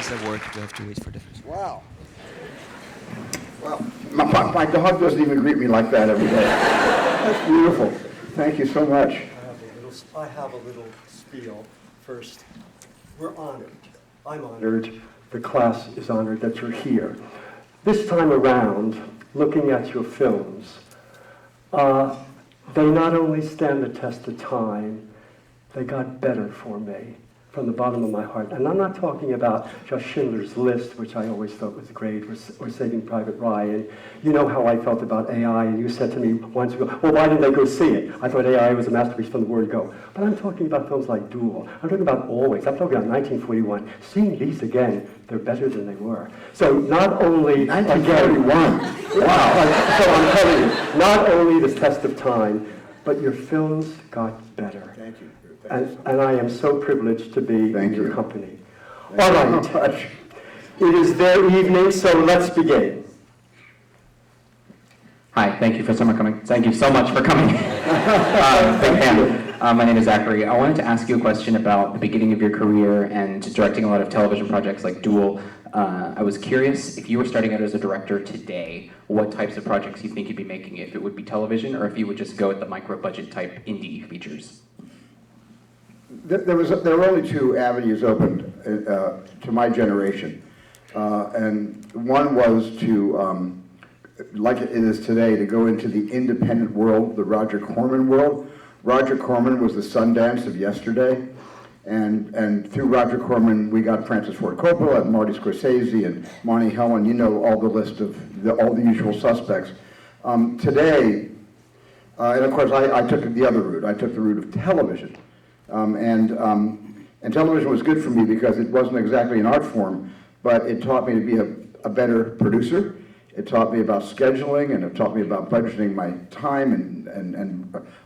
piece of work, you have to wait for the first one. Wow. Well, my dog doesn't even greet me like that every day. That's beautiful. Thank you so much. I have a little spiel. First, we're honored. I'm honored. The class is honored that you're here. This time around, looking at your films, they not only stand the test of time, they got better for me from the bottom of my heart. And I'm not talking about just Schindler's List, which I always thought was great, or Saving Private Ryan. You know how I felt about AI, and you said to me once ago, well, why didn't they go see it? I thought AI was a masterpiece from the word go. But I'm talking about films like Duel. I'm talking about Always. I'm talking about 1941. Seeing these again, they're better than they were. So not only, 1941. Wow. So I'm telling you, not only the test of time, but your films got better. Thank you. And I am so privileged to be in your company. Thank All you right. so much. It is their evening, so let's begin. Hi, thank you for coming. Thank you so much for coming. Big fan. My name is Zachary. I wanted to ask you a question about the beginning of your career and directing a lot of television projects like Duel. I was curious, if you were starting out as a director today, what types of projects you think you'd be making, if it would be television or if you would just go with the micro-budget type indie features? There were only two avenues open to my generation, and one was to, like it is today, to go into the independent world, the Roger Corman world. Roger Corman was the Sundance of yesterday, and through Roger Corman we got Francis Ford Coppola and Marty Scorsese and Monty Hellen. You know all the list of all the usual suspects. Today, and of course I took the other route. I took the route of television. And television was good for me because it wasn't exactly an art form, but it taught me to be a better producer. It taught me about scheduling, and it taught me about budgeting my time and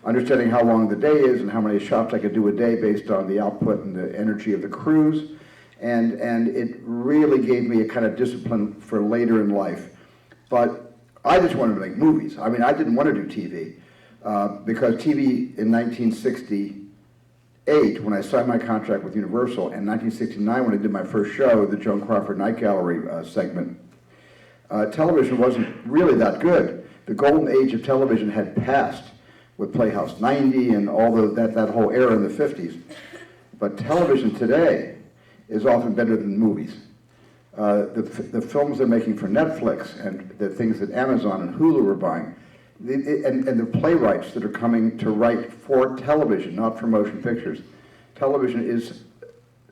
understanding how long the day is and how many shots I could do a day based on the output and the energy of the crews. And it really gave me a kind of discipline for later in life. But I just wanted to make movies. I mean, I didn't want to do TV because TV in 1968, when I signed my contract with Universal, and 1969 when I did my first show, the Joan Crawford Night Gallery segment, television wasn't really that good. The golden age of television had passed with Playhouse 90 and all that whole era in the 50s. But television today is often better than movies. The films they're making for Netflix and the things that Amazon and Hulu are buying, and the playwrights that are coming to write for television, not for motion pictures. Television is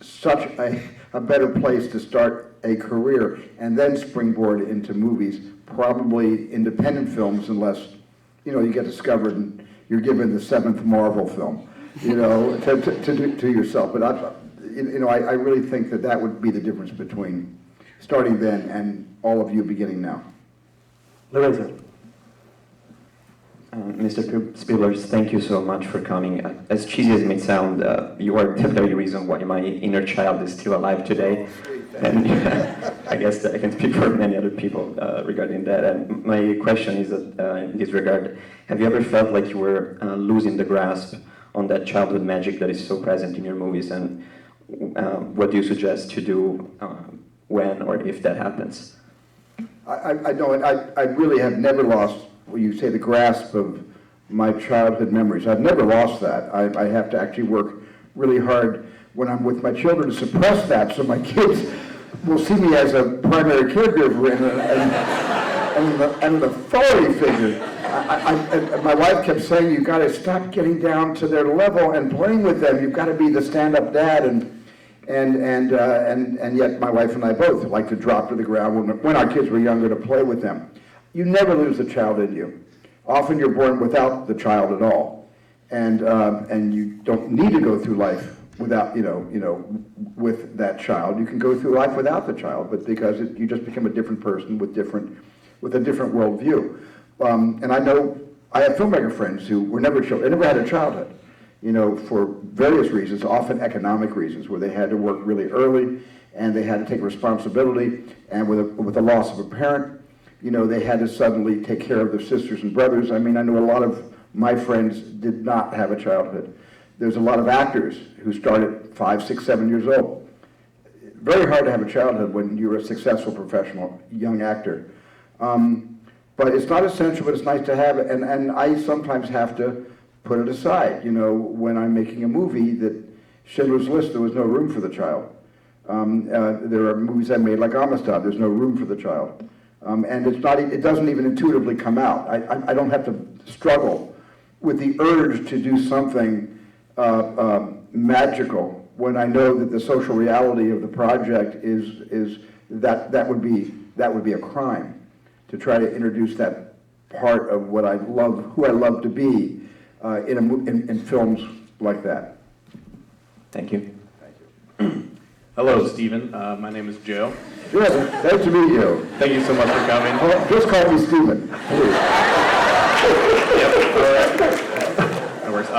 such a better place to start a career and then springboard into movies, probably independent films, unless, you get discovered and you're given the 7th Marvel film, to yourself. But I really think that would be the difference between starting then and all of you beginning now. Lorenzo. Mr. Spielberg, thank you so much for coming. As cheesy as it may sound, you are the very reason why my inner child is still alive today. And I guess I can speak for many other people regarding that. And my question is that, in this regard, have you ever felt like you were losing the grasp on that childhood magic that is so present in your movies? And what do you suggest to do when or if that happens? I really have never lost, when you say, the grasp of my childhood memories. I've never lost that. I have to actually work really hard when I'm with my children to suppress that, so my kids will see me as a primary caregiver and an authority figure. My wife kept saying, you've got to stop getting down to their level and playing with them. You've got to be the stand-up dad. And yet my wife and I both like to drop to the ground when our kids were younger to play with them. You never lose the child in you. Often you're born without the child at all, and you don't need to go through life without with that child. You can go through life without the child, but because you just become a different person with a different worldview. And I know I have filmmaker friends who were never children. They never had a childhood, for various reasons, often economic reasons, where they had to work really early and they had to take responsibility, and with the loss of a parent, they had to suddenly take care of their sisters and brothers. I mean, I know a lot of my friends did not have a childhood. There's a lot of actors who started 5, 6, 7 years old. very hard to have a childhood when you're a successful professional young actor. But it's not essential, but it's nice to have it. And I sometimes have to put it aside. You know, when I'm making a movie, that Schindler's List, there was no room for the child. There are movies I made like Armand, there's no room for the child. And it's not, it doesn't even intuitively come out. I don't have to struggle with the urge to do something magical when I know that the social reality of the project is that would be a crime to try to introduce that part of what I love, who I love to be in films like that. Thank you. Hello, Stephen. My name is Joe. Good, nice to meet you. Thank you so much for coming. Oh, just call me Stephen, please. Yep, all right. That works.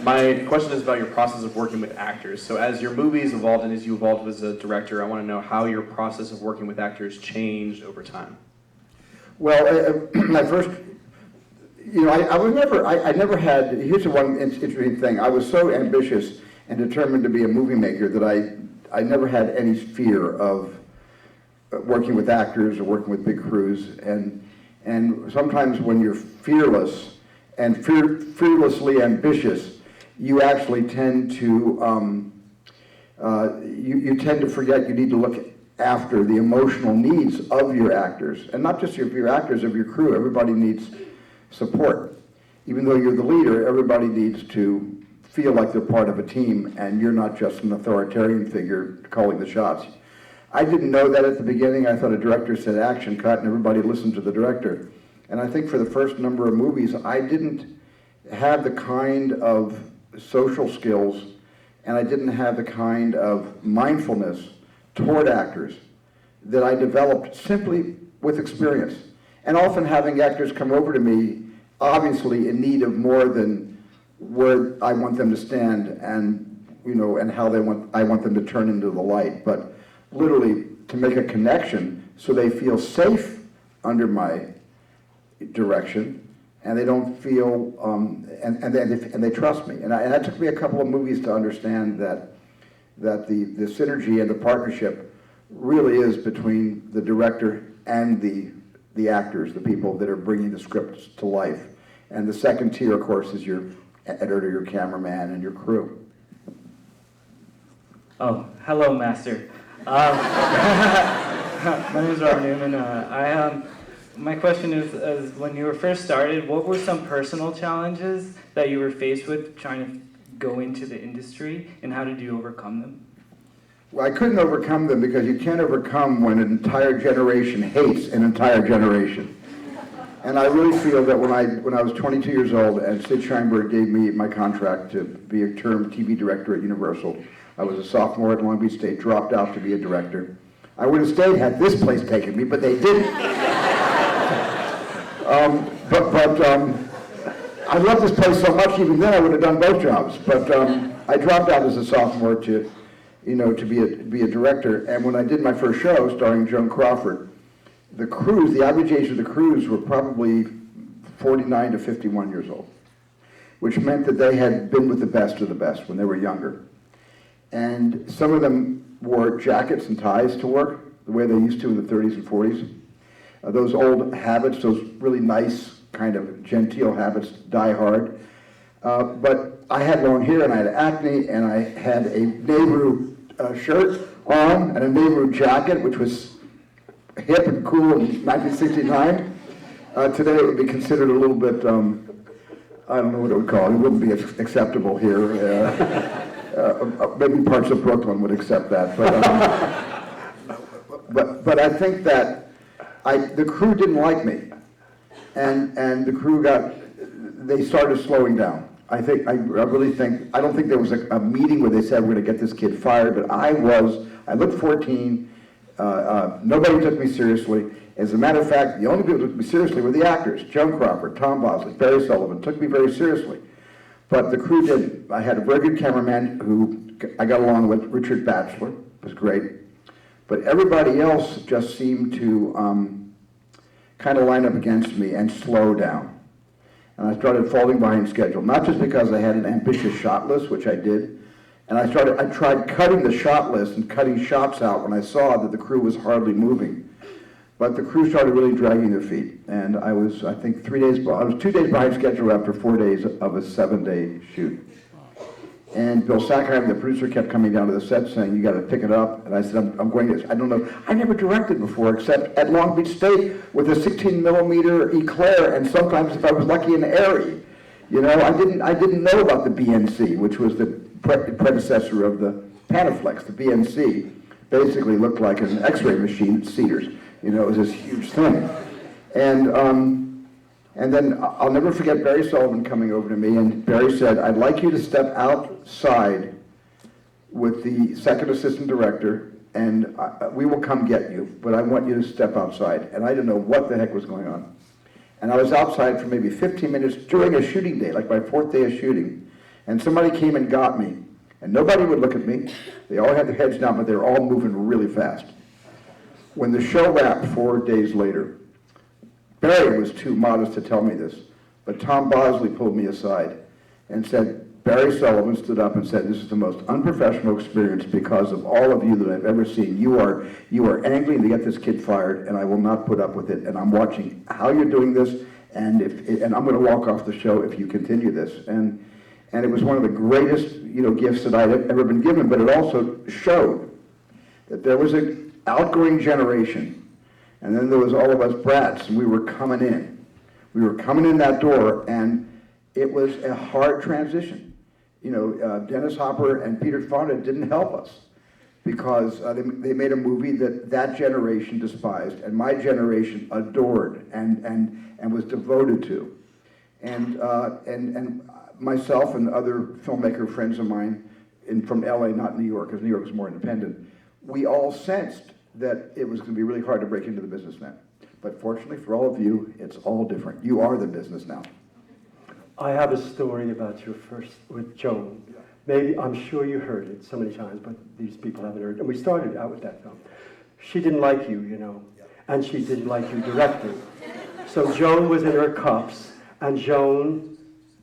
My question is about your process of working with actors. So as your movies evolved and as you evolved as a director, I want to know how your process of working with actors changed over time. Well, my first, you know, I never had, here's the one interesting thing. I was so ambitious and determined to be a movie maker that I never had any fear of working with actors or working with big crews. And sometimes when you're fearless and fearlessly ambitious, you actually tend to, you tend to forget you need to look after the emotional needs of your actors, and not just your actors, of your crew. Everybody needs support. Even though you're the leader, everybody needs to feel like they're part of a team, and you're not just an authoritarian figure calling the shots. I didn't know that at the beginning. I thought a director said action cut, and everybody listened to the director. And I think for the first number of movies, I didn't have the kind of social skills, and I didn't have the kind of mindfulness toward actors that I developed simply with experience. And often having actors come over to me, obviously in need of more than where I want them to stand and, you know, and how I want them to turn into the light, but literally to make a connection so they feel safe under my direction, and they don't feel, and they trust me. And that took me a couple of movies to understand that the synergy and the partnership really is between the director and the actors, the people that are bringing the scripts to life. And the second tier, of course, is your editor, your cameraman, and your crew. Oh, hello, Master. My name is Robert Newman. My question is, when you were first started, what were some personal challenges that you were faced with trying to go into the industry, and how did you overcome them? Well, I couldn't overcome them because you can't overcome when an entire generation hates an entire generation. And I really feel that when I was 22 years old and Sid Sheinberg gave me my contract to be a term TV director at Universal, I was a sophomore at Long Beach State, dropped out to be a director. I would have stayed had this place taken me, but they didn't. I love this place so much, even then I would have done both jobs. But I dropped out as a sophomore to be a director. And when I did my first show, starring Joan Crawford, the crews, the average age of the crews were probably 49 to 51 years old, which meant that they had been with the best of the best when they were younger. And some of them wore jackets and ties to work, the way they used to in the 30s and 40s. Those old habits, those really nice kind of genteel habits, die hard. But I had long hair and I had acne and I had a Nehru shirt on and a Nehru jacket, which was hip and cool in 1969. Today it would be considered a little bit, I don't know what it would call it. It wouldn't be acceptable here. Maybe parts of Brooklyn would accept that. But I think that the crew didn't like me, and the crew they started slowing down. I really think, I don't think there was a meeting where they said, we're going to get this kid fired, but I looked 14, nobody took me seriously. As a matter of fact, the only people who took me seriously were the actors. Joan Crawford, Tom Bosley, Barry Sullivan took me very seriously. But the crew didn't. I had a very good cameraman who I got along with, Richard Batchelor, was great. But everybody else just seemed to kind of line up against me and slow down. And I started falling behind schedule, not just because I had an ambitious shot list, which I did, And I tried cutting the shot list and cutting shots out when I saw that the crew was hardly moving. But the crew started really dragging their feet. And I was, I think, 2 days behind schedule after 4 days of a 7-day shoot. And Bill Sackheim, the producer, kept coming down to the set saying, you got to pick it up. And I said, I'm going to, I don't know. I never directed before except at Long Beach State with a 16 millimeter Eclair, and sometimes if I was lucky, an Airy. You know, I didn't know about the BNC, which was the predecessor of the Panaflex. The BNC basically looked like an X-ray machine at Cedars. You know, it was this huge thing. And then I'll never forget Barry Sullivan coming over to me, and Barry said, I'd like you to step outside with the second assistant director, and we will come get you, but I want you to step outside. And I didn't know what the heck was going on. And I was outside for maybe 15 minutes during a shooting day, like my 4th day of shooting, and somebody came and got me. And nobody would look at me. They all had their heads down, but they were all moving really fast. When the show wrapped 4 days later, Barry was too modest to tell me this, but Tom Bosley pulled me aside and said, Barry Sullivan stood up and said, this is the most unprofessional experience because of all of you that I've ever seen. You are angling to get this kid fired, and I will not put up with it. And I'm watching how you're doing this, and I'm going to walk off the show if you continue this. And it was one of the greatest, you know, gifts that I'd ever been given, but it also showed that there was an outgoing generation. And then there was all of us brats, and we were coming in. We were coming in that door, and it was a hard transition. You know, Dennis Hopper and Peter Fonda didn't help us because they made a movie that generation despised, and my generation adored and was devoted to. And myself and other filmmaker friends of mine from LA, not New York, because New York was more independent, we all sensed that it was going to be really hard to break into the business then. But fortunately for all of you, it's all different. You are the business now. I have a story about your first with Joan. Maybe, I'm sure you heard it so many times, but these people haven't heard it. And we started out with that film. She didn't like you, you know, and she didn't like you directing. So Joan was in her cups, and Joan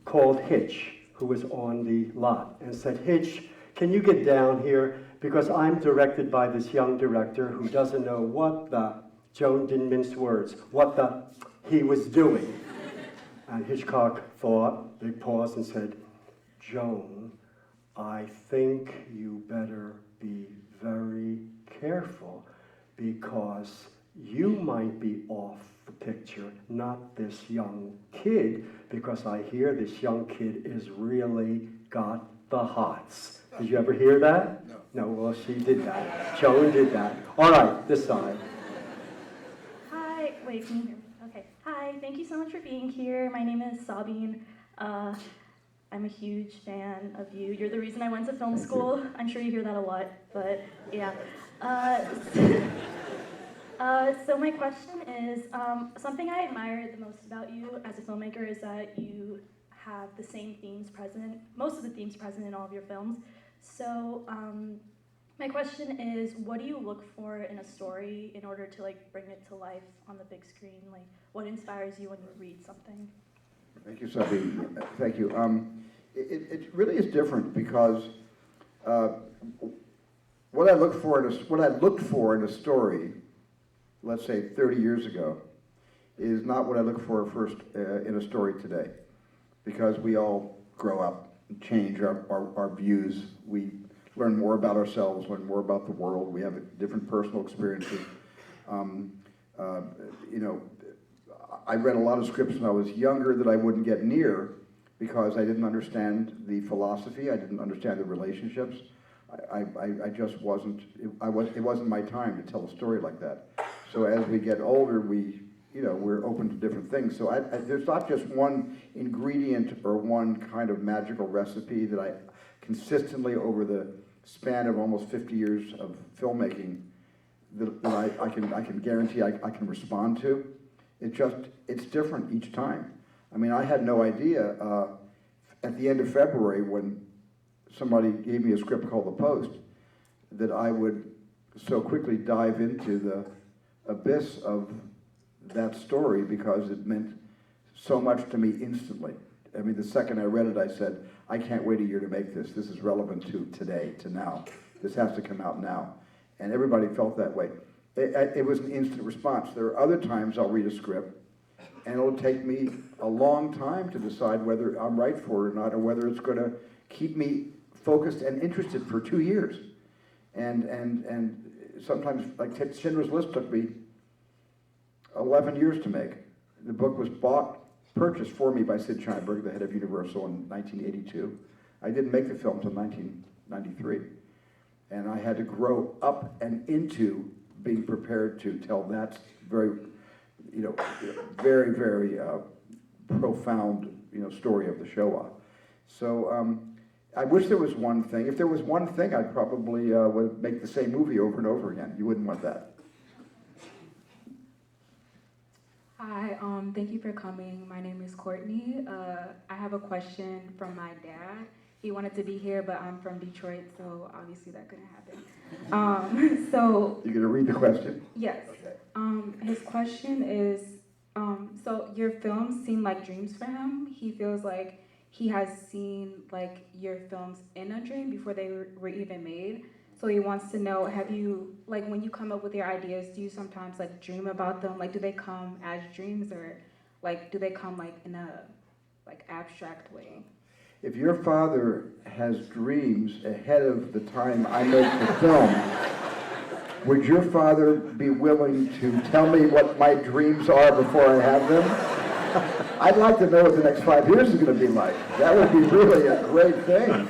called Hitch, who was on the lot, and said, Hitch, can you get down here? Because I'm directed by this young director who doesn't know what the, Joan didn't mince words, what the he was doing. And Hitchcock thought, they paused and said, Joan, I think you better be very careful because you might be off the picture, not this young kid, because I hear this young kid is really got the hots. Did you ever hear that? No. No, well, she did that. Joan did that. All right, this side. Hi, wait, can you hear me? Okay. Hi, thank you so much for being here. My name is Sabine. I'm a huge fan of you. You're the reason I went to film school. I'm sure you hear that a lot, but yeah. So my question is, something I admire the most about you as a filmmaker is that you have the same themes present, most of the themes present in all of your films. So my question is, what do you look for in a story in order to like bring it to life on the big screen? Like, what inspires you when you read something? Thank you, Sabine. Thank you. It really is different because what I looked for in a story, let's say 30 years ago, is not what I look for first in a story today, because we all grow up and change our views. We learn more about ourselves, learn more about the world. We have different personal experiences. You know, I read a lot of scripts when I was younger that I wouldn't get near because I didn't understand the philosophy, I didn't understand the relationships. I just wasn't, it wasn't my time to tell a story like that. So as we get older, we're open to different things. So there's not just one ingredient or one kind of magical recipe that I consistently over the span of almost 50 years of filmmaking that I can guarantee I can respond to. It's different each time. I mean, I had no idea at the end of February when somebody gave me a script called The Post that I would so quickly dive into the abyss of that story because it meant so much to me instantly. I mean, the second I read it, I said, I can't wait a year to make this. This is relevant to today, to now. This has to come out now. And everybody felt that way. It was an instant response. There are other times I'll read a script, and it'll take me a long time to decide whether I'm right for it or not, or whether it's going to keep me focused and interested for 2 years. And sometimes, like Schindler's List took me 11 years to make. The book was purchased for me by Sid Sheinberg, the head of Universal, in 1982. I didn't make the film until 1993. And I had to grow up and into being prepared to tell that very, very, very profound, story of the Shoah. So I wish there was one thing. If there was one thing, I'd probably would make the same movie over and over again. You wouldn't want that. Hi, thank you for coming. My name is Courtney. I have a question from my dad. He wanted to be here, but I'm from Detroit, so obviously that couldn't happen. So You're going to read the question? yes. His question is, so your films seem like dreams for him. He feels like he has seen like your films in a dream before they were even made. So he wants to know, have you, like when you come up with your ideas, do you sometimes like dream about them? Like do they come as dreams, or like do they come like in a like abstract way? If your father has dreams ahead of the time I make the film, would your father be willing to tell me what my dreams are before I have them? I'd like to know what the next 5 years is going to be like. That would be really a great thing.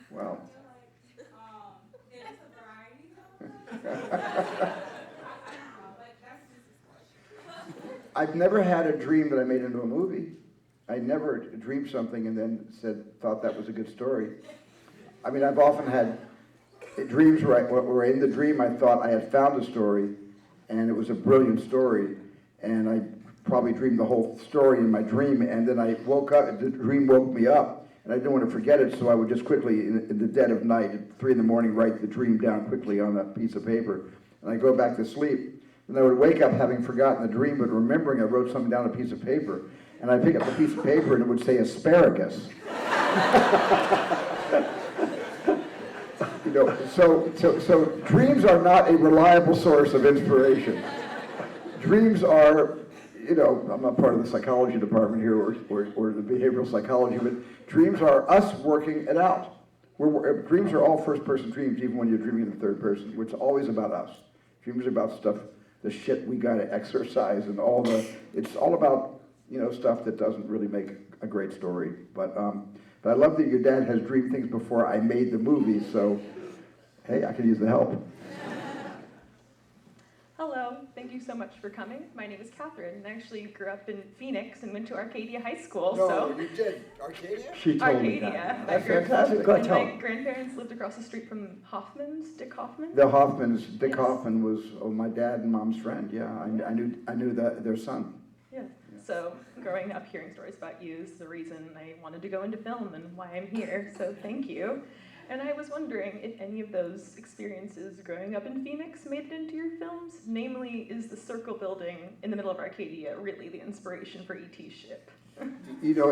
Well. I've never had a dream that I made into a movie. I never dreamed something and then thought that was a good story. I mean, I've often had dreams where in the dream I thought I had found a story and it was a brilliant story, and I probably dreamed the whole story in my dream, and then I woke up, the dream woke me up, and I didn't want to forget it, so I would just quickly, in the dead of night, at 3 in the morning, write the dream down quickly on a piece of paper, and I'd go back to sleep. And I would wake up having forgotten the dream, but remembering I wrote something down on a piece of paper. And I'd pick up the piece of paper and it would say asparagus. So dreams are not a reliable source of inspiration. Dreams are, I'm not part of the psychology department here or the behavioral psychology, but dreams are us working it out. Dreams are all first-person dreams, even when you're dreaming in the third person, which is always about us. Dreams are about stuff, the shit we gotta exercise, and it's all about, stuff that doesn't really make a great story. But I love that your dad has dreamed things before I made the movie, so, hey, I could use the help. Hello, thank you so much for coming. My name is Catherine, and I actually grew up in Phoenix and went to Arcadia High School. No, you did. Arcadia? She told me Arcadia. that. I grew up, fantastic. Go ahead, tell my me. grandparents lived across the street from Hoffman's, Dick Hoffman. The Hoffmans, Dick Yes. Hoffman was my dad and mom's friend. Yeah, I knew their son. Yeah. So growing up, hearing stories about you is the reason I wanted to go into film and why I'm here. So thank you. And I was wondering if any of those experiences growing up in Phoenix made it into your films. Namely, is the circle building in the middle of Arcadia really the inspiration for E.T.'s ship? A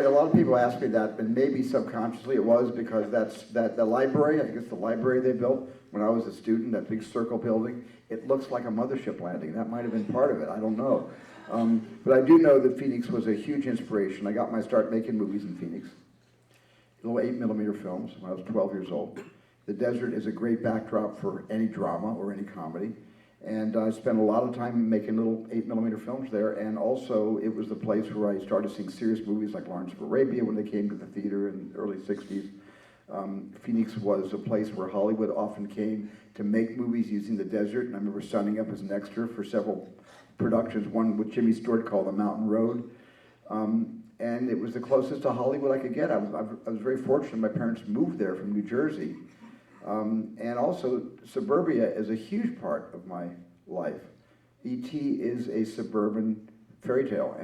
lot of people ask me that, and maybe subconsciously it was because the library, I think it's the library they built when I was a student, that big circle building, it looks like a mothership landing. That might have been part of it, I don't know. But I do know that Phoenix was a huge inspiration. I got my start making movies in Phoenix. Little 8mm films when I was 12 years old. The desert is a great backdrop for any drama or any comedy. And I spent a lot of time making little 8mm films there, and also it was the place where I started seeing serious movies like Lawrence of Arabia when they came to the theater in the early 60s. Phoenix was a place where Hollywood often came to make movies using the desert, and I remember signing up as an extra for several productions, one with Jimmy Stewart called The Mountain Road. And it was the closest to Hollywood I could get. I was very fortunate. My parents moved there from New Jersey. And also, suburbia is a huge part of my life. E.T. is a suburban fairy tale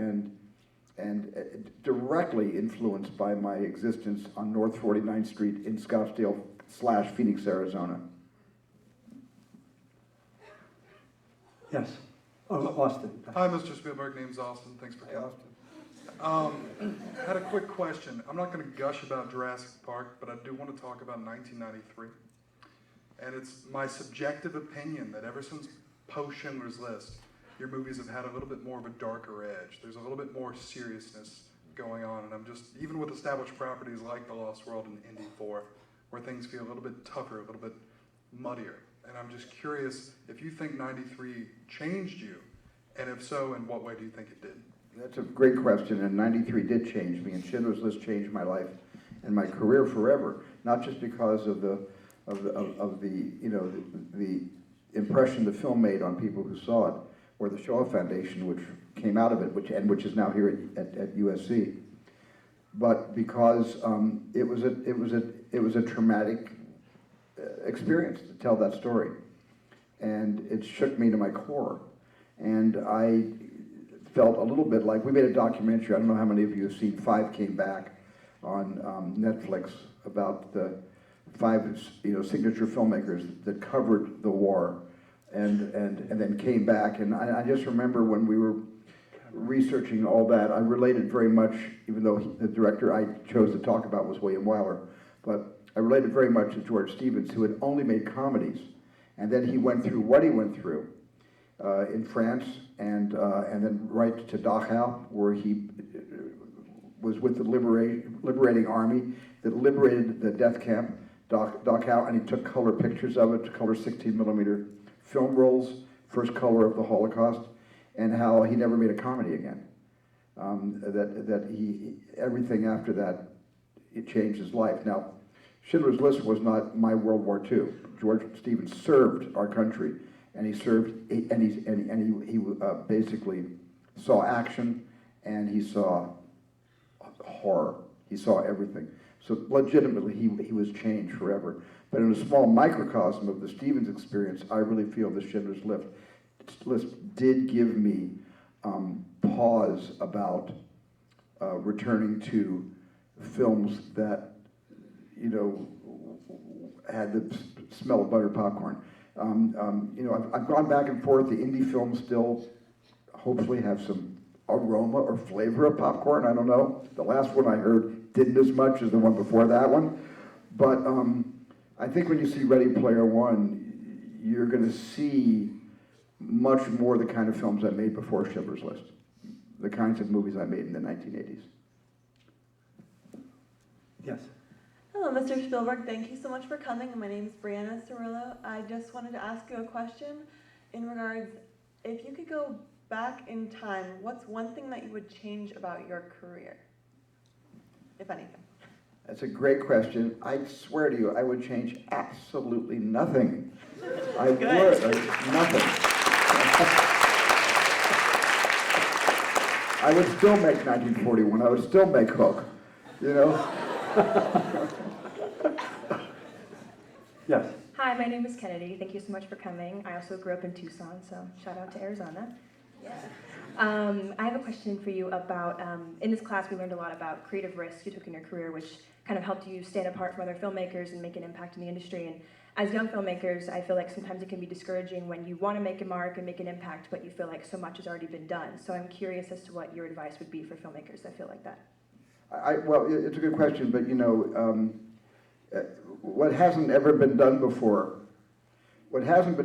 and directly influenced by my existence on North 49th Street in Scottsdale/Phoenix, Arizona. Yes. Oh, Austin. Hi, Mr. Spielberg. Name's Austin. Thanks for coming. Had a quick question. I'm not going to gush about Jurassic Park, but I do want to talk about 1993. And it's my subjective opinion that ever since post-Schindler's List, your movies have had a little bit more of a darker edge. There's a little bit more seriousness going on, and I'm just, even with established properties like The Lost World and Indy 4, where things feel a little bit tougher, a little bit muddier. And I'm just curious if you think 93 changed you, and if so, in what way do you think it did? That's a great question, and 93 did change me, and Schindler's List changed my life and my career forever. Not just because of the impression the film made on people who saw it, or the Shaw Foundation, which came out of it, which is now here at USC, but because it was a traumatic experience to tell that story, and it shook me to my core, and I felt a little bit like, we made a documentary, I don't know how many of you have seen Five Came Back on Netflix, about the 5 signature filmmakers that covered the war and then came back. And I just remember when we were researching all that, I related very much, even though the director I chose to talk about was William Wyler, but I related very much to George Stevens, who had only made comedies. And then he went through what he went through in France, and then right to Dachau, where he was with the liberating army that liberated the death camp, Dachau, and he took color pictures of it, to color 16mm film rolls, first color of the Holocaust, and how he never made a comedy again. Everything after that, it changed his life. Now, Schindler's List was not my World War II. George Stevens served our country, and he basically saw action, and he saw horror. He saw everything. So legitimately, he was changed forever. But in a small microcosm of the Stevens experience, I really feel the Schindler's List did give me pause about returning to films that, had the smell of buttered popcorn. I've gone back and forth. The indie films still hopefully have some aroma or flavor of popcorn. I don't know. The last one I heard didn't as much as the one before that one. But I think when you see Ready Player One, you're going to see much more the kind of films I made before Schindler's List, the kinds of movies I made in the 1980s. Yes. Hello, Mr. Spielberg. Thank you so much for coming. My name is Brianna Sorella. I just wanted to ask you a question in regards, if you could go back in time, what's one thing that you would change about your career, if anything? That's a great question. I swear to you, I would change absolutely nothing. I would, nothing. I would still make 1941. I would still make Hook, Yes. Hi, my name is Kennedy. Thank you so much for coming. I also grew up in Tucson, so shout out to Arizona. Yeah. I have a question for you about, in this class we learned a lot about creative risks you took in your career, which kind of helped you stand apart from other filmmakers and make an impact in the industry. And as young filmmakers, I feel like sometimes it can be discouraging when you want to make a mark and make an impact, but you feel like so much has already been done. So I'm curious as to what your advice would be for filmmakers that feel like that. Well, it's a good question, but what hasn't ever been done before, what hasn't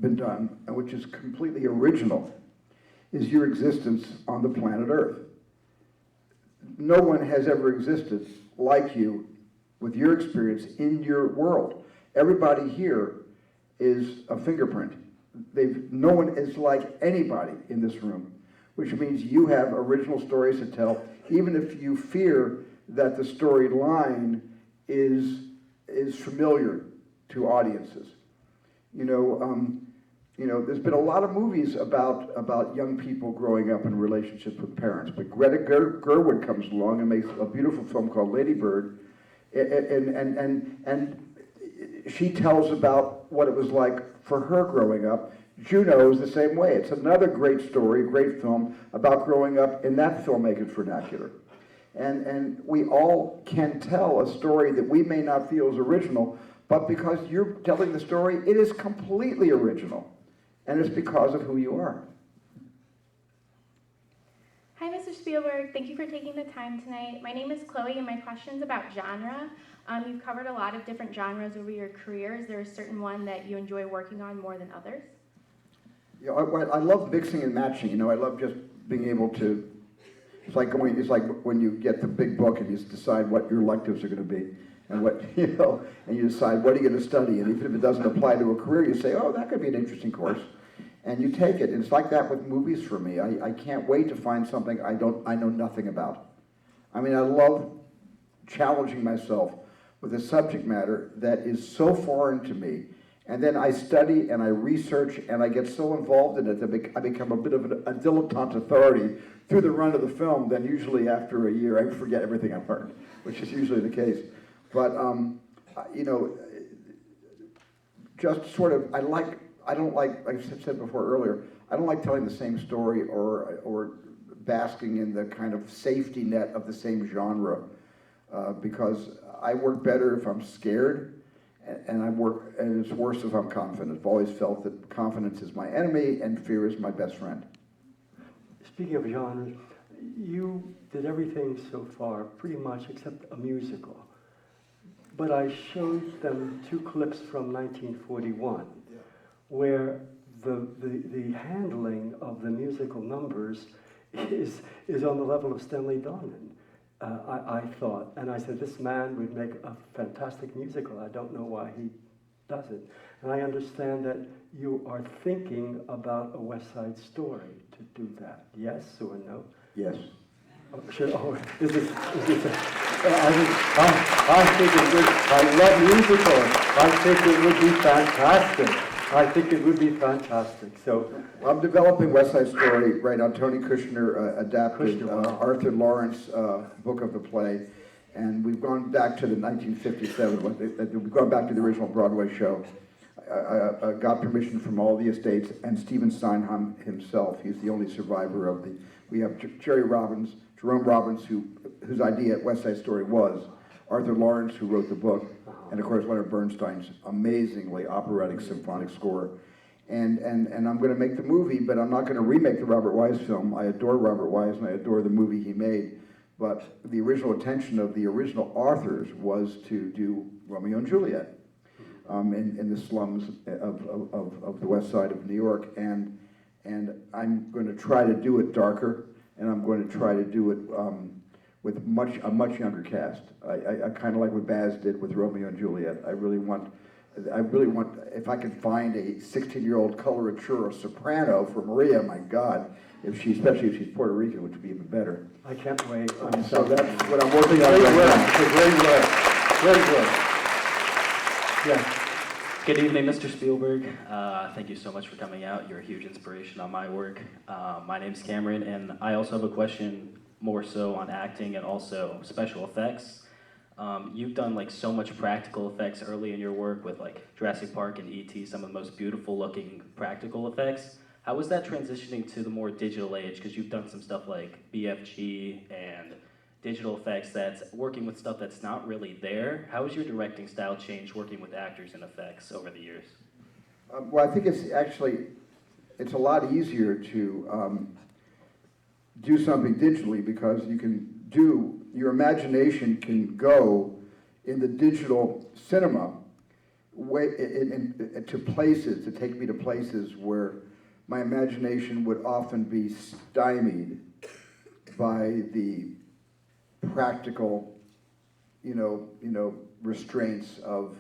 been done, and which is completely original, is your existence on the planet Earth. No one has ever existed like you with your experience in your world. Everybody here is a fingerprint. No one is like anybody in this room, which means you have original stories to tell, even if you fear that the storyline is familiar to audiences. There's been a lot of movies about young people growing up in relationships with parents, but Greta Gerwig comes along and makes a beautiful film called Lady Bird, and she tells about what it was like for her growing up. Juno is the same way. It's another great story, great film about growing up in that filmmaking vernacular. And we all can tell a story that we may not feel is original, but because you're telling the story, it is completely original. And it's because of who you are. Hi, Mr. Mr. Spielberg. Thank you for taking the time tonight. My name is Chloe, and my question's about genre. You've covered a lot of different genres over your career. Is there a certain one that you enjoy working on more than others? You know, I love mixing and matching. You know, I love just being able to. It's like when you get the big book and you decide what your electives are going to be, and what and you decide what are you going to study. And even if it doesn't apply to a career, you say, oh, that could be an interesting course, and you take it. And it's like that with movies for me. I can't wait to find something I know nothing about. I mean, I love challenging myself with a subject matter that is so foreign to me. And then I study and I research and I get so involved in it that I become a bit of a dilettante authority through the run of the film. Then usually after a year I forget everything I've learned, which is usually the case. But you know, just sort of, I don't like I said before earlier, I don't like telling the same story or basking in the kind of safety net of the same genre, because I work better if I'm scared. And it's worse if I'm confident. I've always felt that confidence is my enemy and fear is my best friend. Speaking of genres, you did everything so far, pretty much except a musical. But I showed them 2 clips from 1941, where the handling of the musical numbers is on the level of Stanley Donen. I thought, and I said, this man would make a fantastic musical. I don't know why he doesn't. And I understand that you are thinking about a West Side Story to do that. Yes or no? Yes. Is this I think it would, I love musicals. I think it would be fantastic. I think it would be fantastic. So I'm developing West Side Story right now. Tony Kushner adapted Arthur Lawrence book of the play, and we've gone back to the 1957. We've gone back to the original Broadway show. I got permission from all the estates and Stephen Steinheim himself. He's the only survivor of the. We have Jerome Robbins, whose idea at West Side Story was Arthur Lawrence, who wrote the book, and of course Leonard Bernstein's amazingly operatic symphonic score. And I'm going to make the movie, but I'm not going to remake the Robert Wise film. I adore Robert Wise and I adore the movie he made. But the original intention of the original authors was to do Romeo and Juliet in the slums of the west side of New York. And I'm going to try to do it darker, and I'm going to try to do it with a much younger cast. I kind of like what Baz did with Romeo and Juliet. I really want, if I can find a 16-year-old coloratura soprano for Maria, my God, especially if she's Puerto Rican, which would be even better. I can't wait. So that's what I'm working on right now. Great work. Yeah. Good evening, Mr. Spielberg. Thank you so much for coming out. You're a huge inspiration on my work. My name's Cameron, and I also have a question more so on acting and also special effects. You've done like so much practical effects early in your work with like Jurassic Park and E.T., some of the most beautiful looking practical effects. How was that transitioning to the more digital age? Because you've done some stuff like BFG and digital effects that's working with stuff that's not really there. How has your directing style changed working with actors and effects over the years? Well, I think it's a lot easier to do something digitally because your imagination can go in the digital cinema to places, to take me to places where my imagination would often be stymied by the practical, restraints of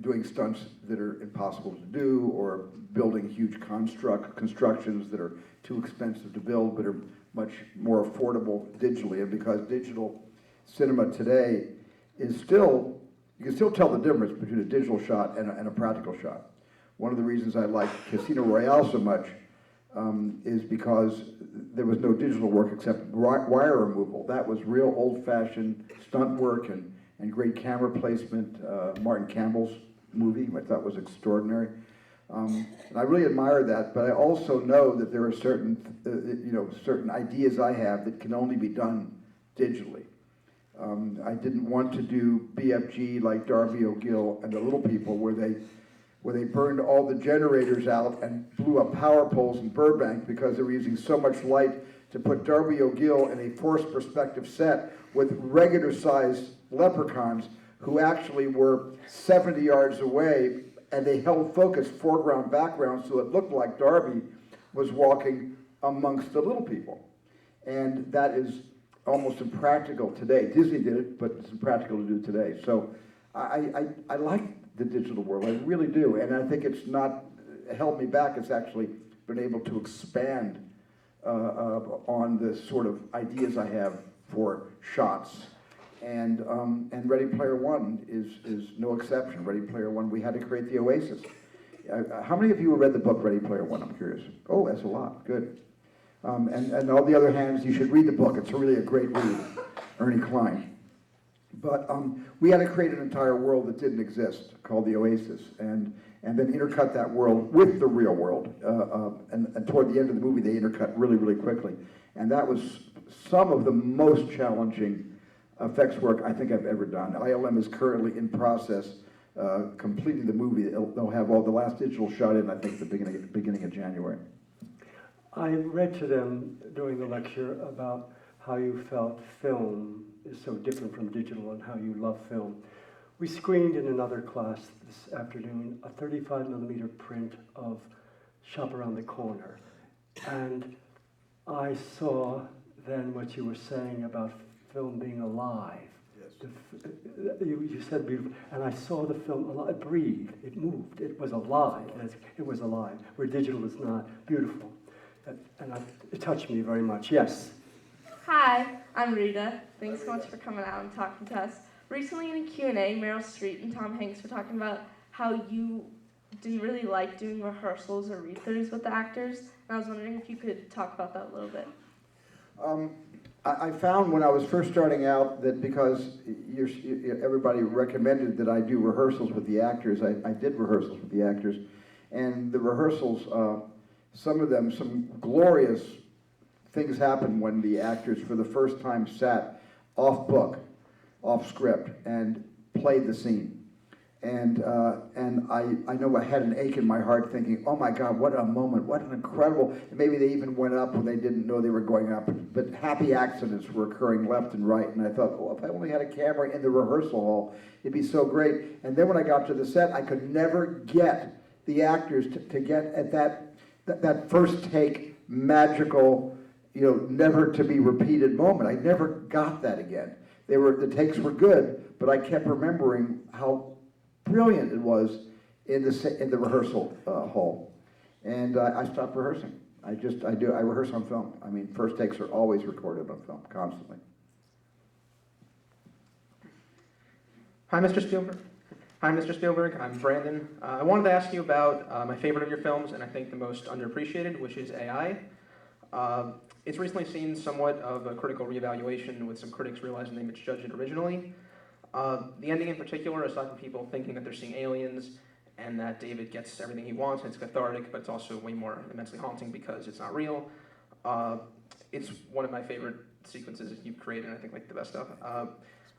doing stunts that are impossible to do, or building huge constructions that are too expensive to build but are much more affordable digitally. And because digital cinema today is still, you can still tell the difference between a digital shot and a practical shot. One of the reasons I like Casino Royale so much is because there was no digital work except wire removal. That was real old-fashioned stunt work and great camera placement. Martin Campbell's movie, I thought was extraordinary. And I really admire that, but I also know that there are certain ideas I have that can only be done digitally. I didn't want to do BFG like Darby O'Gill and the Little People, where they burned all the generators out and blew up power poles in Burbank because they were using so much light to put Darby O'Gill in a forced perspective set with regular-sized leprechauns who actually were 70 yards away, and they held focus foreground, background, so it looked like Darby was walking amongst the little people. And that is almost impractical today. Disney did it, but it's impractical to do today. So I like the digital world, I really do, and I think it's not held me back. It's actually been able to expand on the sort of ideas I have for shots. And Ready Player One is no exception. Ready Player One, we had to create the Oasis. How many of you have read the book Ready Player One? I'm curious. Oh, that's a lot. Good. And all the other hands, you should read the book. It's really a great read. Ernie Klein. But we had to create an entire world that didn't exist, called the Oasis, and then intercut that world with the real world. And toward the end of the movie, they intercut really, really quickly. And that was some of the most challenging effects work I think I've ever done. ILM is currently in process completing the movie. They'll have all the last digital shot in, I think, the beginning of January. I read to them during the lecture about how you felt film is so different from digital and how you love film. We screened in another class this afternoon a 35mm print of Shop Around the Corner. And I saw then what you were saying about film being alive. Yes. You said beautiful, and I saw the film alive. It breathed, it moved, it was alive. It was alive, where digital is not. Beautiful. It touched me very much. Yes? Hi, I'm Rita. Thanks so much for coming out and talking to us. Recently in a Q&A, Meryl Streep and Tom Hanks were talking about how you didn't really like doing rehearsals or read-throughs with the actors, and I was wondering if you could talk about that a little bit. I found when I was first starting out that because everybody recommended that I do rehearsals with the actors, I did rehearsals with the actors, and the rehearsals, some of them, some glorious things happened when the actors for the first time sat off book, off script, and played the scene. And I know I had an ache in my heart thinking, oh my God, what a moment, what an incredible, and maybe they even went up when they didn't know they were going up, but happy accidents were occurring left and right, and I thought, oh, if I only had a camera in the rehearsal hall, it'd be so great. And then when I got to the set, I could never get the actors to get at that first take, magical, never to be repeated moment. I never got that again. The takes were good, but I kept remembering how brilliant it was in the rehearsal hall, and I stopped rehearsing. I rehearse on film. I mean, first takes are always recorded on film, constantly. Hi, Mr. Spielberg. Hi, Mr. Spielberg. I'm Brandon. I wanted to ask you about my favorite of your films, and I think the most underappreciated, which is AI. It's recently seen somewhat of a critical reevaluation, with some critics realizing they misjudged it originally. The ending in particular is left people thinking that they're seeing aliens and that David gets everything he wants, and it's cathartic, but it's also way more immensely haunting because it's not real. It's one of my favorite sequences that you've created, and I think like the best stuff.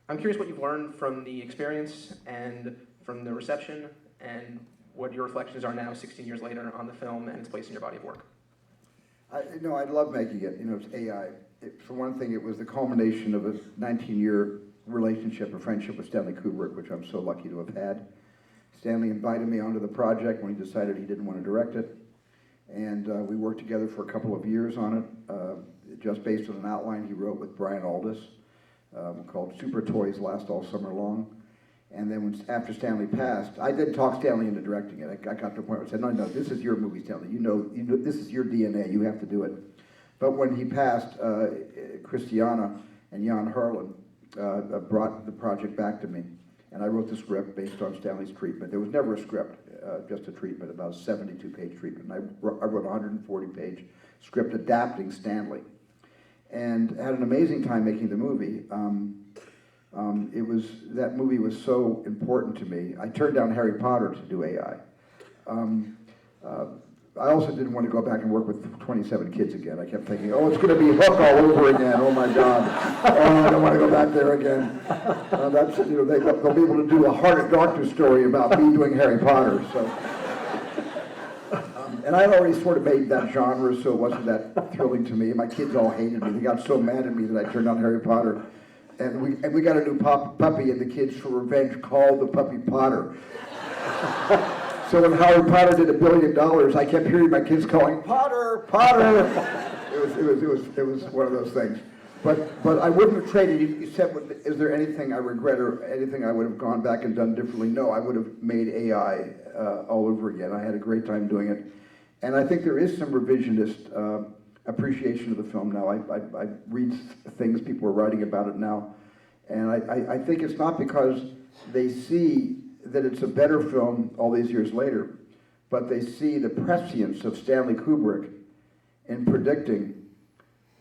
I'm curious what you've learned from the experience and from the reception, and what your reflections are now, 16 years later, on the film and its place in your body of work. I love making it. It's AI. For one thing, it was the culmination of a 19-year relationship and friendship with Stanley Kubrick, which I'm so lucky to have had. Stanley invited me onto the project when he decided he didn't want to direct it, and we worked together for a couple of years on it, just based on an outline he wrote with Brian Aldiss, called Super Toys Last All Summer Long. And then after Stanley passed, I didn't talk Stanley into directing it. I got to a point where I said, no, this is your movie, Stanley. You know, this is your DNA. You have to do it. But when he passed, Christiana and Jan Harlan brought the project back to me, and I wrote the script based on Stanley's treatment. There was never a script, just a treatment, about a 72-page treatment. And I wrote a 140-page script adapting Stanley, and had an amazing time making the movie. That movie was so important to me. I turned down Harry Potter to do AI. I also didn't want to go back and work with 27 kids again. I kept thinking, oh, it's going to be Hook all over again. Oh my God. Oh, I don't want to go back there again. They'll be able to do a Heart of Darkness story about me doing Harry Potter. So, And I'd already sort of made that genre, so it wasn't that thrilling to me. My kids all hated me. They got so mad at me that I turned on Harry Potter. And we got a new puppy, and the kids, for revenge, called the puppy Potter. So when Harry Potter did $1 billion, I kept hearing my kids calling, Potter, Potter. It was one of those things. But I wouldn't have traded. You said, is there anything I regret or anything I would have gone back and done differently? No, I would have made AI all over again. I had a great time doing it. And I think there is some revisionist appreciation of the film now. I read things people are writing about it now. And I think it's not because they see that it's a better film all these years later, but they see the prescience of Stanley Kubrick in predicting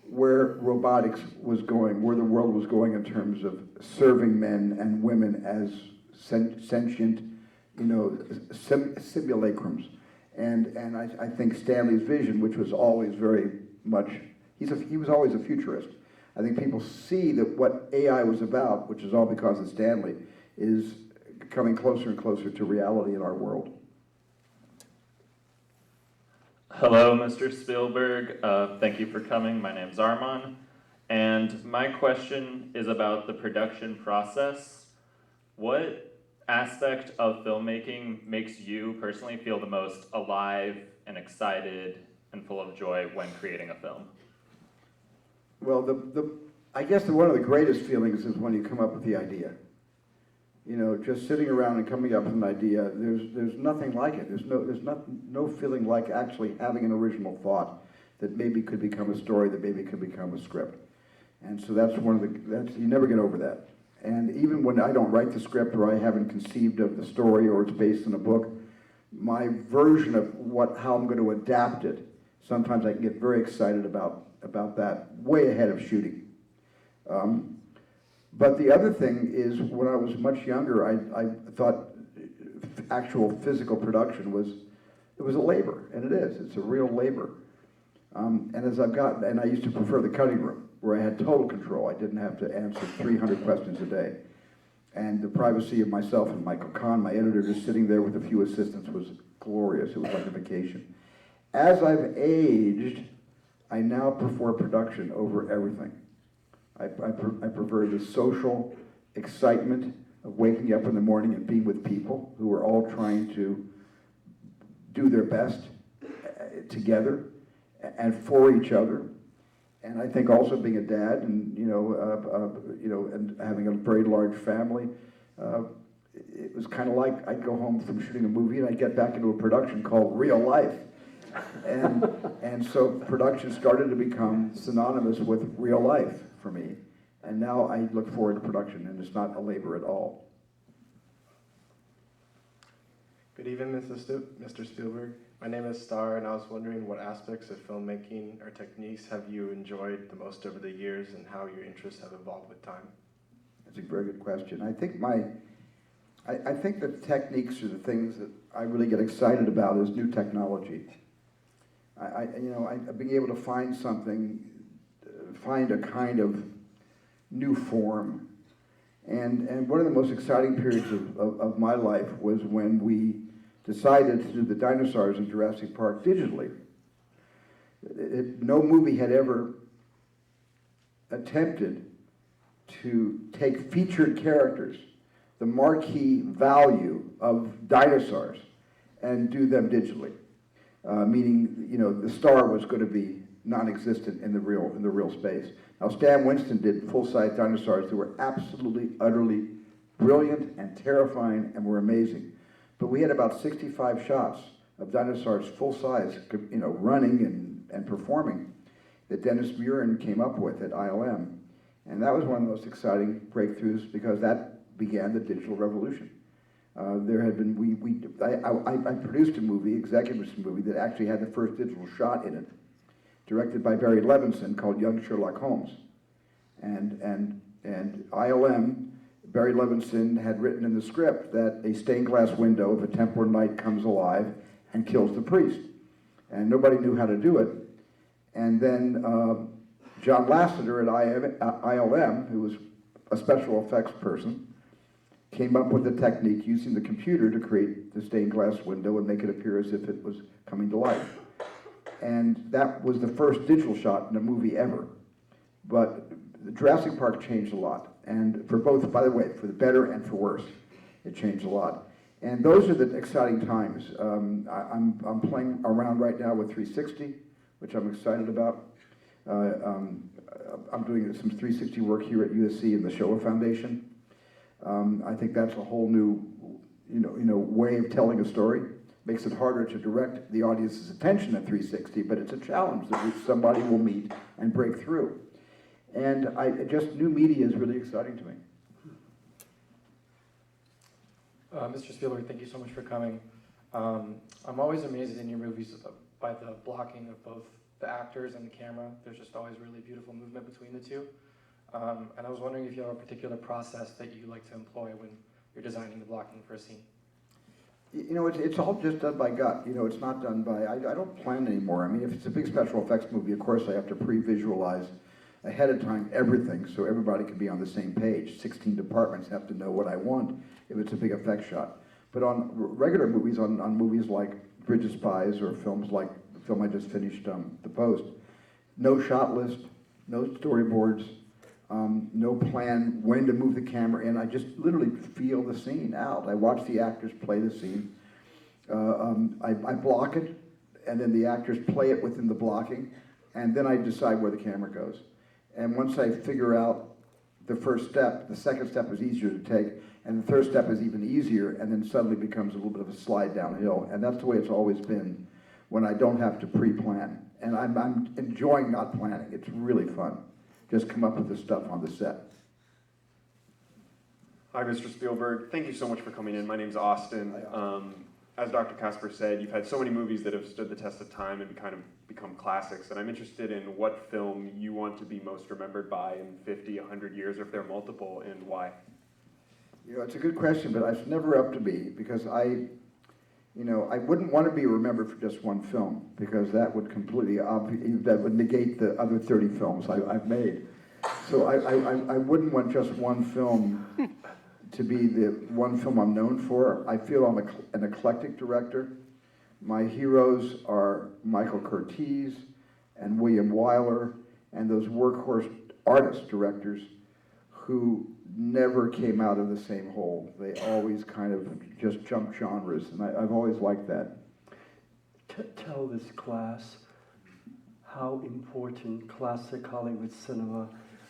where robotics was going, where the world was going in terms of serving men and women as sentient, simulacrums. And I think Stanley's vision, which was always very much, he was always a futurist. I think people see that what AI was about, which is all because of Stanley, is coming closer and closer to reality in our world. Hello, Mr. Spielberg. Thank you for coming. My name's Armand. And my question is about the production process. What aspect of filmmaking makes you personally feel the most alive and excited and full of joy when creating a film? Well, I guess one of the greatest feelings is when you come up with the idea. Just sitting around and coming up with an idea, there's nothing like it. There's no feeling like actually having an original thought that maybe could become a story, that maybe could become a script. And so you never get over that. And even when I don't write the script or I haven't conceived of the story or it's based in a book, my version of how I'm going to adapt it, sometimes I can get very excited about that way ahead of shooting. But the other thing is, when I was much younger, I thought actual physical production was a labor, and it is. It's a real labor. And I used to prefer the cutting room, where I had total control. I didn't have to answer 300 questions a day. And the privacy of myself and Michael Kahn, my editor, just sitting there with a few assistants was glorious. It was like a vacation. As I've aged, I now prefer production over everything. I prefer the social excitement of waking up in the morning and being with people who are all trying to do their best together and for each other. And I think also being a dad and and having a very large family, it was kind of like I'd go home from shooting a movie and I'd get back into a production called Real Life. And so production started to become synonymous with real life for me. And now I look forward to production, and it's not a labor at all. Good evening, Mr. Spielberg. My name is Star, and I was wondering what aspects of filmmaking or techniques have you enjoyed the most over the years, and how your interests have evolved with time? That's a very good question. I think the techniques are the things that I really get excited about is new technology. Being able to find a kind of new form. And one of the most exciting periods of my life was when we decided to do the dinosaurs in Jurassic Park digitally. No movie had ever attempted to take featured characters, the marquee value of dinosaurs, and do them digitally. Meaning, the star was going to be non-existent in the real space. Now, Stan Winston did full-size dinosaurs that were absolutely, utterly brilliant and terrifying and were amazing. But we had about 65 shots of dinosaurs full-size, running and performing that Dennis Muren came up with at ILM. And that was one of the most exciting breakthroughs because that began the digital revolution. There had been, I produced a movie, executive movie, that actually had the first digital shot in it, directed by Barry Levinson, called Young Sherlock Holmes. And ILM, Barry Levinson had written in the script that a stained glass window of a Templar knight comes alive and kills the priest. And nobody knew how to do it. And then John Lasseter at ILM, who was a special effects person, came up with a technique using the computer to create the stained glass window and make it appear as if it was coming to life. And that was the first digital shot in a movie ever. But Jurassic Park changed a lot. And for both, by the way, for the better and for worse, it changed a lot. And those are the exciting times. I'm playing around right now with 360, which I'm excited about. I'm doing some 360 work here at USC in the Shoah Foundation. I think that's a whole new, way of telling a story. Makes it harder to direct the audience's attention at 360, but it's a challenge that somebody will meet and break through. And new media is really exciting to me. Mr. Spielberg, thank you so much for coming. I'm always amazed in your movies by the blocking of both the actors and the camera. There's just always really beautiful movement between the two. And I was wondering if you have a particular process that you like to employ when you're designing the blocking for a scene. It's all just done by gut. It's not done by, I don't plan anymore. I mean, if it's a big special effects movie, of course I have to pre-visualize ahead of time everything so everybody can be on the same page. 16 departments have to know what I want if it's a big effect shot. But on regular movies, on movies like Bridge of Spies or films like the film I just finished, The Post, no shot list, no storyboards, no plan when to move the camera in. I just literally feel the scene out. I watch the actors play the scene. I block it, and then the actors play it within the blocking, and then I decide where the camera goes. And once I figure out the first step, the second step is easier to take, and the third step is even easier, and then suddenly becomes a little bit of a slide downhill. And that's the way it's always been when I don't have to pre-plan. And I'm enjoying not planning. It's really fun. Just come up with the stuff on the set. Hi, Mr. Spielberg. Thank you so much for coming in. My name's Austin. As Dr. Casper said, you've had so many movies that have stood the test of time and kind of become classics, and I'm interested in what film you want to be most remembered by in 50, 100 years, or if there are multiple, and why. It's a good question, but it's never up to me, because I wouldn't want to be remembered for just one film, because that would completely, that would negate the other 30 films I've made. So I wouldn't want just one film to be the one film I'm known for. I feel I'm an eclectic director. My heroes are Michael Curtiz and William Wyler and those workhorse artist directors who never came out of the same hole. They always kind of just jumped genres, and I've always liked that. Tell this class how important classic Hollywood cinema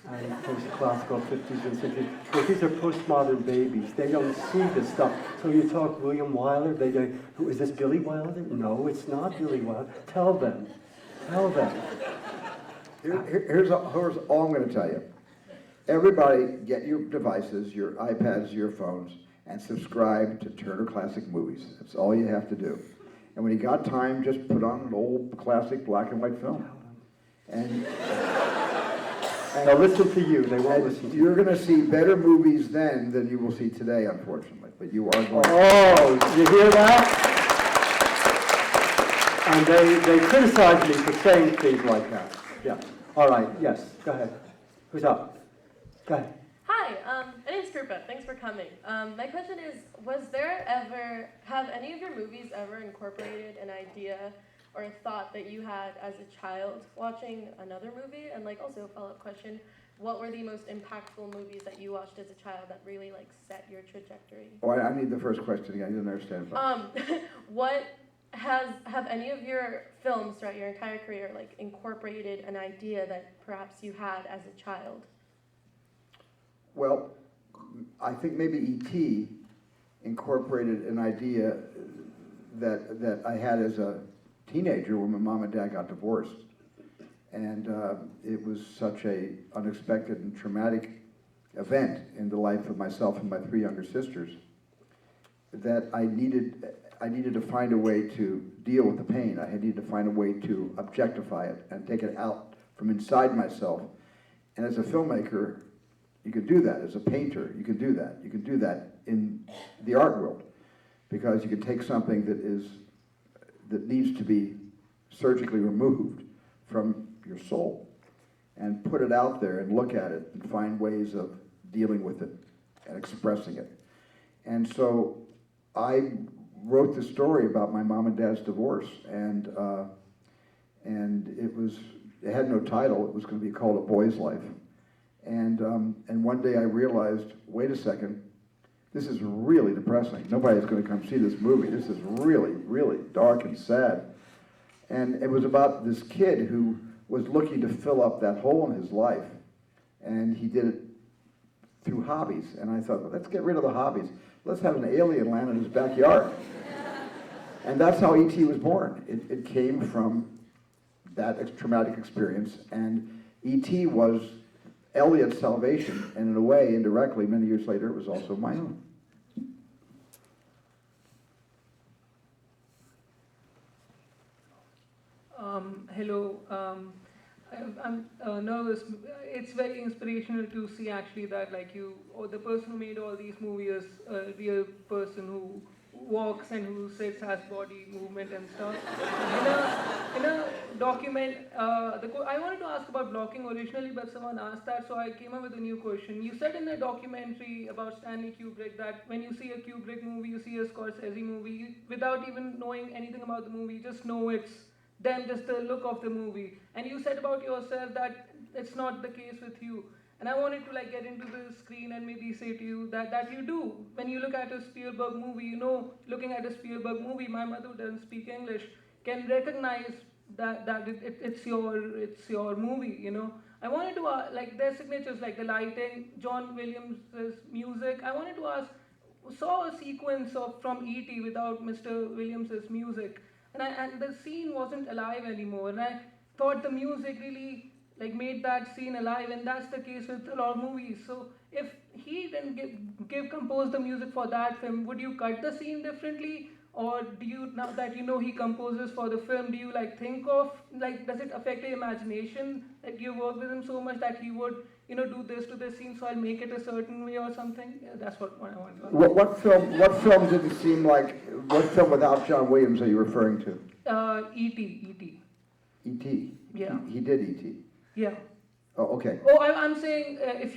and post-classical 50s and 60s, because these are postmodern babies. They don't see this stuff. So you talk William Wyler, they go, who is this, Billy Wilder? No, it's not Billy Wilder. Tell them. Tell them. Here's all I'm going to tell you. Everybody get your devices, your iPads, your phones, and subscribe to Turner Classic Movies. That's all you have to do. And when you got time, just put on an old classic black and white film. And they'll listen to you. They won't listen to you. You're going to see better movies then than you will see today, unfortunately. But you are going Oh, you hear that? And they criticize me for saying things like that. Yeah. All right. Yes. Go ahead. Who's up? Go ahead. Hi, my name's Krupa. Thanks for coming. My question is, have any of your movies ever incorporated an idea or a thought that you had as a child watching another movie? And also a follow-up question, what were the most impactful movies that you watched as a child that really set your trajectory? Oh, I need the first question again. I didn't understand. Have any of your films throughout your entire career incorporated an idea that perhaps you had as a child? Well, I think maybe E.T. incorporated an idea that I had as a teenager when my mom and dad got divorced. And it was such an unexpected and traumatic event in the life of myself and my three younger sisters that I needed to find a way to deal with the pain. I needed to find a way to objectify it and take it out from inside myself. And as a filmmaker, you can do that. As a painter, you can do that. You can do that in the art world, because you can take something that needs to be surgically removed from your soul and put it out there and look at it and find ways of dealing with it and expressing it. And so I wrote the story about my mom and dad's divorce, and it had no title. It was going to be called A Boy's Life. And one day I realized, wait a second, this is really depressing. Nobody's going to come see this movie. This is really, really dark and sad. And it was about this kid who was looking to fill up that hole in his life. And he did it through hobbies. And I thought, well, let's get rid of the hobbies. Let's have an alien land in his backyard. And that's how E.T. was born. It came from that traumatic experience. And E.T. was Elliot's salvation. And in a way, indirectly, many years later, it was also my own. Hello. I'm nervous. It's very inspirational to see actually that like you, or the person who made all these movies, a real person who walks and who sits, has body movement and stuff. In a document, I wanted to ask about blocking originally, but someone asked that, so I came up with a new question. You said in a documentary about Stanley Kubrick that when you see a Kubrick movie, you see a Scorsese movie, without even knowing anything about the movie, you just know it's them, just the look of the movie. And you said about yourself that it's not the case with you. And I wanted to like get into the screen and maybe say to you that you do. When you look at a Spielberg movie, you know, looking at a Spielberg movie, my mother who doesn't speak English can recognize that it's your movie, you know. I wanted to like their signatures, like the lighting, John Williams' music. I wanted to ask, saw a sequence from E.T. without Mr. Williams' music. And the scene wasn't alive anymore, and I thought the music really like made that scene alive, and that's the case with a lot of movies. So if he didn't compose the music for that film, would you cut the scene differently, or do you, now that you know he composes for the film, do you like think of like, does it affect your imagination that you work with him so much that he would, you know, do this to this scene, so I'll make it a certain way or something? Yeah, that's what I wanted to ask. What film didn't seem like, what film without John Williams are you referring to? E.T. E.T.? Yeah. He did E.T.? Yeah. Oh, okay. Oh, I'm saying if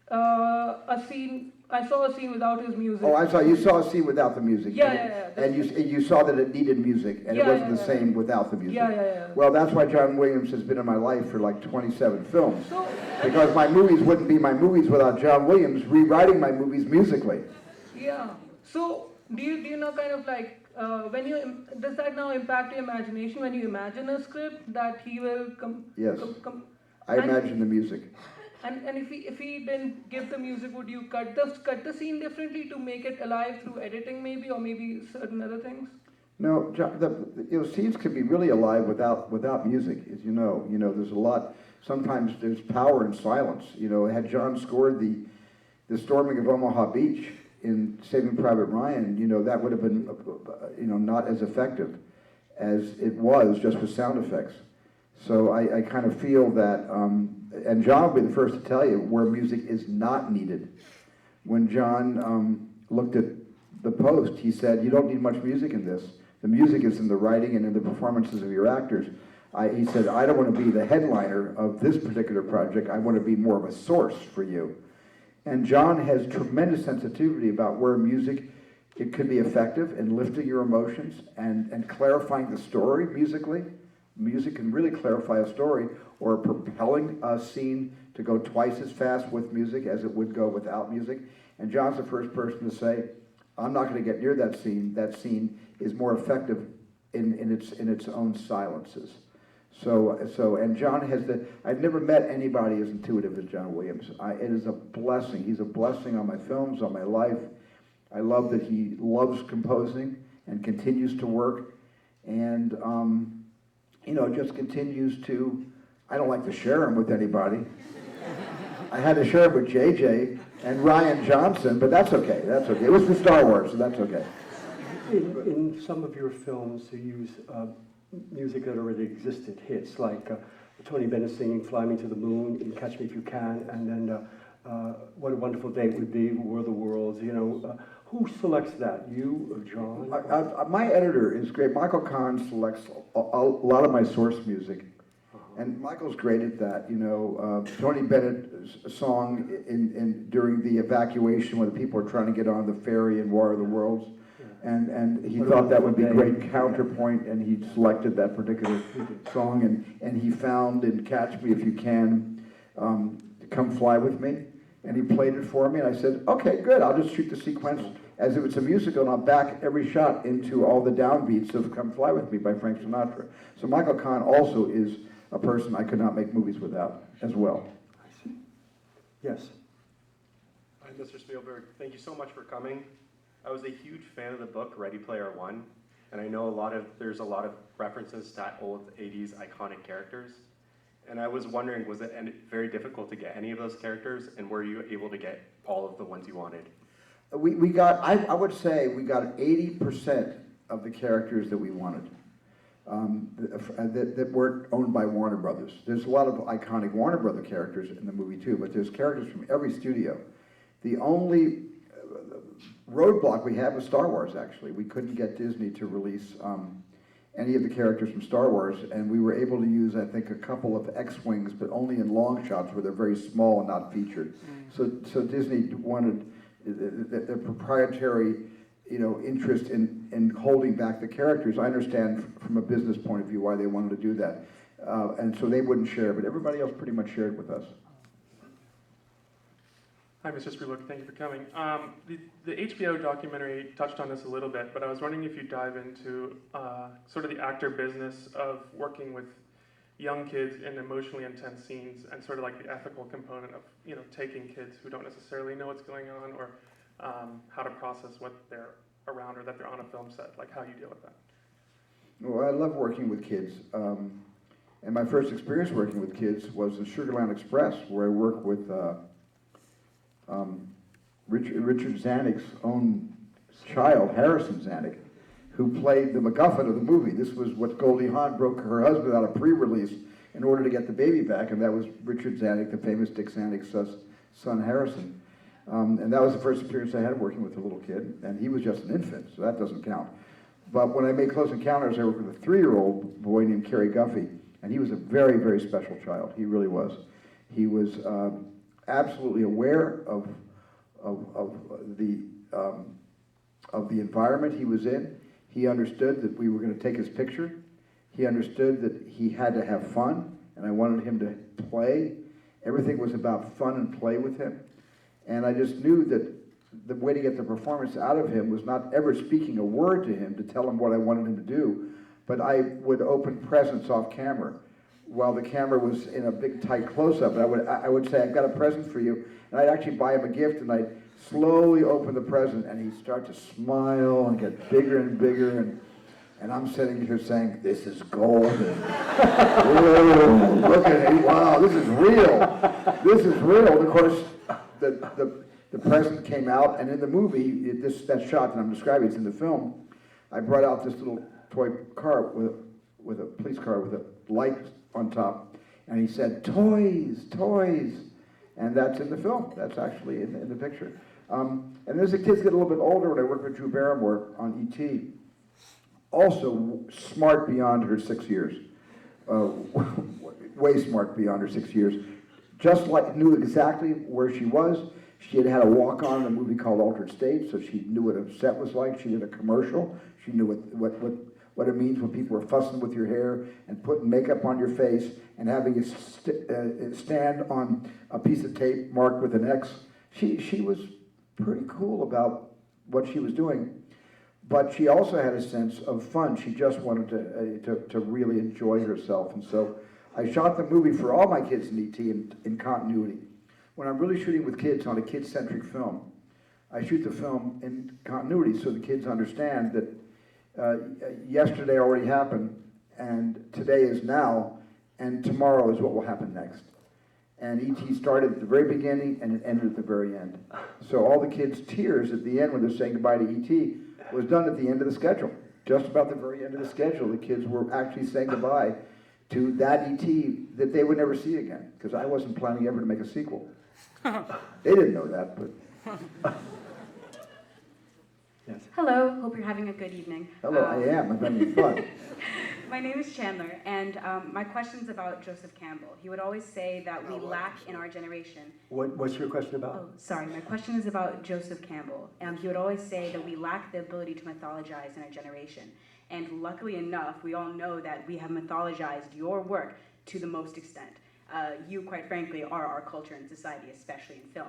a scene, I saw a scene without his music. Oh, I'm sorry, you saw a scene without the music. Yeah. And you saw that it needed music, and it wasn't the same without the music. Yeah. Well, that's why John Williams has been in my life for like 27 films. Because my movies wouldn't be my movies without John Williams rewriting my movies musically. Yeah. So, do you know kind of like, does that now impact your imagination when you imagine a script that he will Yes. I imagine the music. And if he didn't give the music, would you cut the scene differently to make it alive through editing maybe, or maybe certain other things? No, scenes can be really alive without music, as you know. You know, there's a lot. Sometimes there's power in silence. You know, had John scored the storming of Omaha Beach in Saving Private Ryan, you know, that would have been, you know, not as effective as it was just with sound effects. So I kind of feel that, and John will be the first to tell you where music is not needed. When John looked at the post, he said, you don't need much music in this. The music is in the writing and in the performances of your actors. He said, I don't want to be the headliner of this particular project. I want to be more of a source for you. And John has tremendous sensitivity about where music, it could be effective in lifting your emotions and clarifying the story musically. Music can really clarify a story, or propelling a scene to go twice as fast with music as it would go without music. And John's the first person to say, I'm not going to get near that scene. That scene is more effective in its own silences. And John has I've never met anybody as intuitive as John Williams. It is a blessing. He's a blessing on my films, on my life. I love that he loves composing and continues to work, and you know, just continues to. I don't like to share him with anybody. I had to share it with JJ and Ryan Johnson, but that's okay. That's okay. It was for Star Wars, so that's okay. In some of your films, you use music that already existed, hits like Tony Bennett singing "Fly Me to the Moon" in "Catch Me If You Can," and then "What a Wonderful Day It Would Be," "War of the Worlds." You know, who selects that? You or John? My editor is great. Michael Kahn selects a lot of my source music, And Michael's great at that, you know. Tony Bennett's song during the evacuation when the people were trying to get on the ferry in War of the Worlds. And he thought that would be great counterpoint, and he selected that particular song. And he found in Catch Me If You Can, Come Fly With Me. And he played it for me, and I said, okay, good, I'll just shoot the sequence as if it's a musical, and I'll back every shot into all the downbeats of Come Fly With Me by Frank Sinatra. So Michael Kahn also is a person I could not make movies without as well. Yes. Hi, Mr. Spielberg. Thank you so much for coming. I was a huge fan of the book Ready Player One, and I know there's a lot of references to old 80s iconic characters. And I was wondering, was it very difficult to get any of those characters, and were you able to get all of the ones you wanted? We got, I would say we got 80% of the characters that we wanted that weren't owned by Warner Brothers. There's a lot of iconic Warner Brother characters in the movie too, but there's characters from every studio. The only roadblock we had was Star Wars, actually. We couldn't get Disney to release any of the characters from Star Wars, and we were able to use, I think, a couple of X-Wings, but only in long shots where they're very small and not featured. So Disney wanted their proprietary, you know, interest in holding back the characters. I understand from a business point of view why they wanted to do that, and so they wouldn't share, but everybody else pretty much shared with us. Hi, Mr. Spielberg. Thank you for coming. The HBO documentary touched on this a little bit, but I was wondering if you'd dive into sort of the actor business of working with young kids in emotionally intense scenes, and sort of like the ethical component of, you know, taking kids who don't necessarily know what's going on, or how to process what they're around, or that they're on a film set, like how you deal with that. Well, I love working with kids. And my first experience working with kids was in Sugarland Express, where I worked with Richard Zanuck's own child, Harrison Zanuck, who played the MacGuffin of the movie. This was what Goldie Hawn broke her husband out of pre-release in order to get the baby back, and that was Richard Zanuck, the famous Dick Zanuck's son, Harrison. And that was the first experience I had working with a little kid, and he was just an infant, so that doesn't count. But when I made Close Encounters, I worked with a 3-year-old boy named Kerry Guffey, and he was a very, very special child. He really was. He was absolutely aware of the environment he was in. He understood that we were going to take his picture. He understood that he had to have fun, and I wanted him to play. Everything was about fun and play with him. And I just knew that the way to get the performance out of him was not ever speaking a word to him to tell him what I wanted him to do, but I would open presents off camera while the camera was in a big tight close-up. And I would say, I've got a present for you. And I'd actually buy him a gift, and I'd slowly open the present, and he'd start to smile and get bigger and bigger. And I'm sitting here saying, this is golden. Whoa, look at it. Wow, this is real. This is real. And of course, the present came out, and in the movie, that shot that I'm describing, it's in the film, I brought out this little toy car with a police car with a light on top, and he said, toys, toys. And that's in the film. That's actually in the picture. And as the kids get a little bit older, when I worked with Drew Barrymore on E.T., also smart beyond her 6 years. Way smart beyond her 6 years. Just like knew exactly where she was. She had a walk-on in a movie called Altered State, so she knew what a set was like. She did a commercial. She knew what it means when people are fussing with your hair and putting makeup on your face and having it stand on a piece of tape marked with an X. She was pretty cool about what she was doing, but she also had a sense of fun. She just wanted to really enjoy herself, and so I shot the movie for all my kids in ET in continuity. When I'm really shooting with kids on a kid-centric film, I shoot the film in continuity so the kids understand that yesterday already happened, and today is now, and tomorrow is what will happen next. And E.T. started at the very beginning, and it ended at the very end. So all the kids' tears at the end when they're saying goodbye to E.T. was done at the end of the schedule. Just about the very end of the schedule, the kids were actually saying goodbye to that E.T. that they would never see again, because I wasn't planning ever to make a sequel. They didn't know that, but... Hello, hope you're having a good evening. Hello, I am. I'm having fun. My name is Chandler, and my question's about Joseph Campbell. He would always say that we lack in our generation. What's your question about? Oh, sorry. My question is about Joseph Campbell. He would always say that we lack the ability to mythologize in our generation. And luckily enough, we all know that we have mythologized your work to the most extent. You, quite frankly, are our culture and society, especially in film.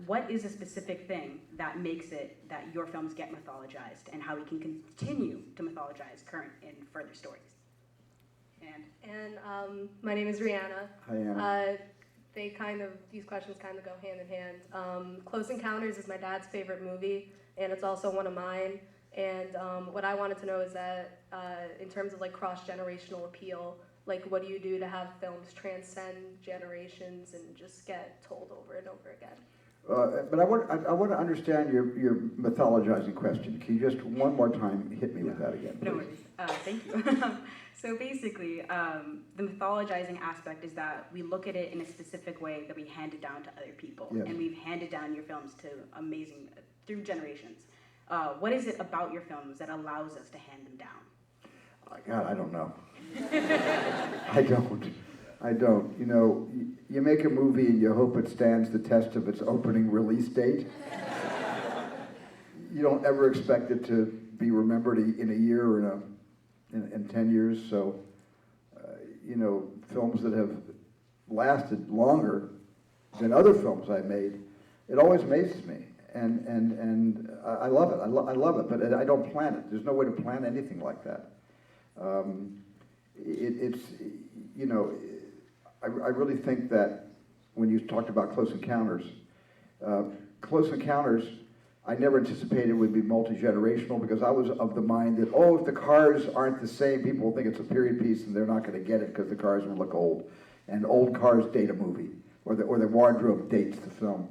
What is a specific thing that makes it that your films get mythologized, and how we can continue to mythologize current and further stories? And my name is Brianna. Hi, Anna. These questions kind of go hand in hand. Close Encounters is my dad's favorite movie, and it's also one of mine. And what I wanted to know is that in terms of like cross-generational appeal, like what do you do to have films transcend generations and just get told over and over again? But I want to understand your mythologizing question. Can you just one more time hit me with that again, please? No worries. Thank you. So basically, the mythologizing aspect is that we look at it in a specific way that we hand it down to other people. Yes. And we've handed down your films to through generations. What is it about your films that allows us to hand them down? God, I don't know. I don't. You know, you make a movie and you hope it stands the test of its opening release date. You don't ever expect it to be remembered in a year or in 10 years. So, you know, films that have lasted longer than other films I made, it always amazes me. And I love it. I love it, but I don't plan it. There's no way to plan anything like that. It's, you know, I really think that when you talked about Close Encounters, I never anticipated would be multi-generational, because I was of the mind that, oh, if the cars aren't the same, people will think it's a period piece and they're not going to get it because the cars will look old. And old cars date a movie, or the wardrobe dates the film.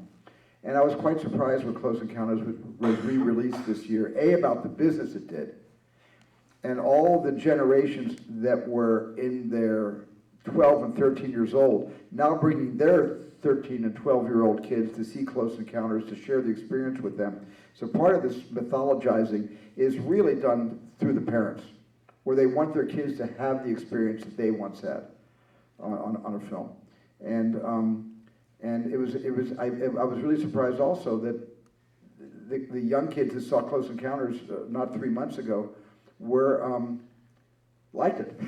And I was quite surprised when Close Encounters was re-released this year, A, about the business it did, and all the generations that were in their 12 and 13 years old, now bringing their 13 and 12-year-old kids to see Close Encounters, to share the experience with them. So part of this mythologizing is really done through the parents, where they want their kids to have the experience that they once had on a film. And I was really surprised also that the young kids that saw Close Encounters not 3 months ago were liked it.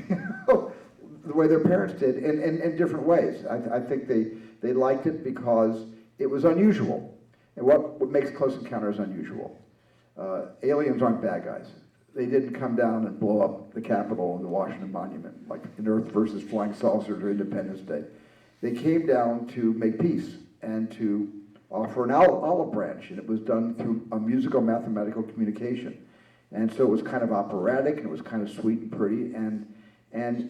The way their parents did, in different ways. I think they liked it because it was unusual. And what makes Close Encounters unusual? Aliens aren't bad guys. They didn't come down and blow up the Capitol and the Washington Monument, like in Earth versus Flying Saucers or Independence Day. They came down to make peace and to offer an olive branch, and it was done through a musical mathematical communication. And so it was kind of operatic, and it was kind of sweet and pretty, and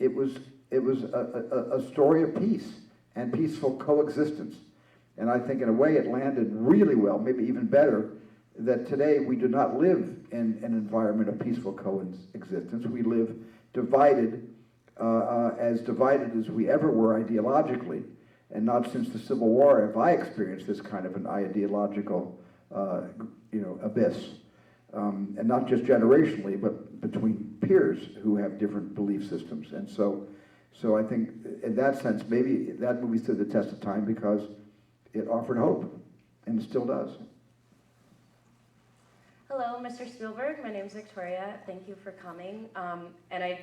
it was a story of peace and peaceful coexistence. And I think in a way it landed really well, maybe even better, that today we do not live in an environment of peaceful coexistence. We live divided, as divided as we ever were ideologically. And not since the Civil War have I experienced this kind of an ideological abyss. And not just generationally, but between peers who have different belief systems. And so I think in that sense, maybe that movie stood the test of time because it offered hope, and it still does. Hello, Mr. Spielberg. My name is Victoria. Thank you for coming. And I'm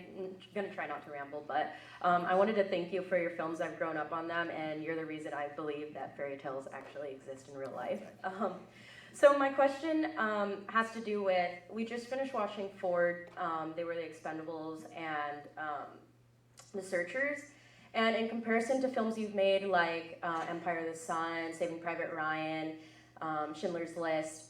going to try not to ramble, but I wanted to thank you for your films. I've grown up on them, and you're the reason I believe that fairy tales actually exist in real life. So my question has to do with, we just finished watching Ford. They were the Expendables and The Searchers. And in comparison to films you've made like Empire of the Sun, Saving Private Ryan, Schindler's List,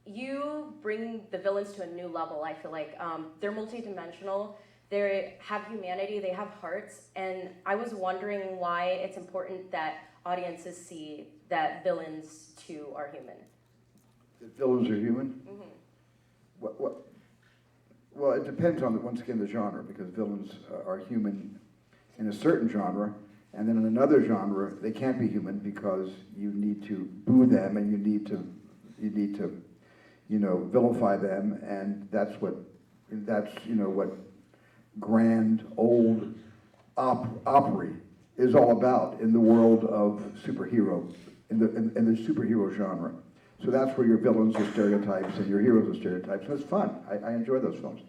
you bring the villains to a new level, I feel like. They're multidimensional, they have humanity, they have hearts, and I was wondering why it's important that audiences see that villains too are human. That villains are human? Mm-hmm. Well, it depends on, once again, the genre, because villains are human in a certain genre, and then in another genre, they can't be human because you need to boo them and you need to vilify them, and that's what grand, old opera is all about in the world of superhero, in the superhero genre. So that's where your villains are stereotypes and your heroes are stereotypes, and it's fun. I enjoy those films.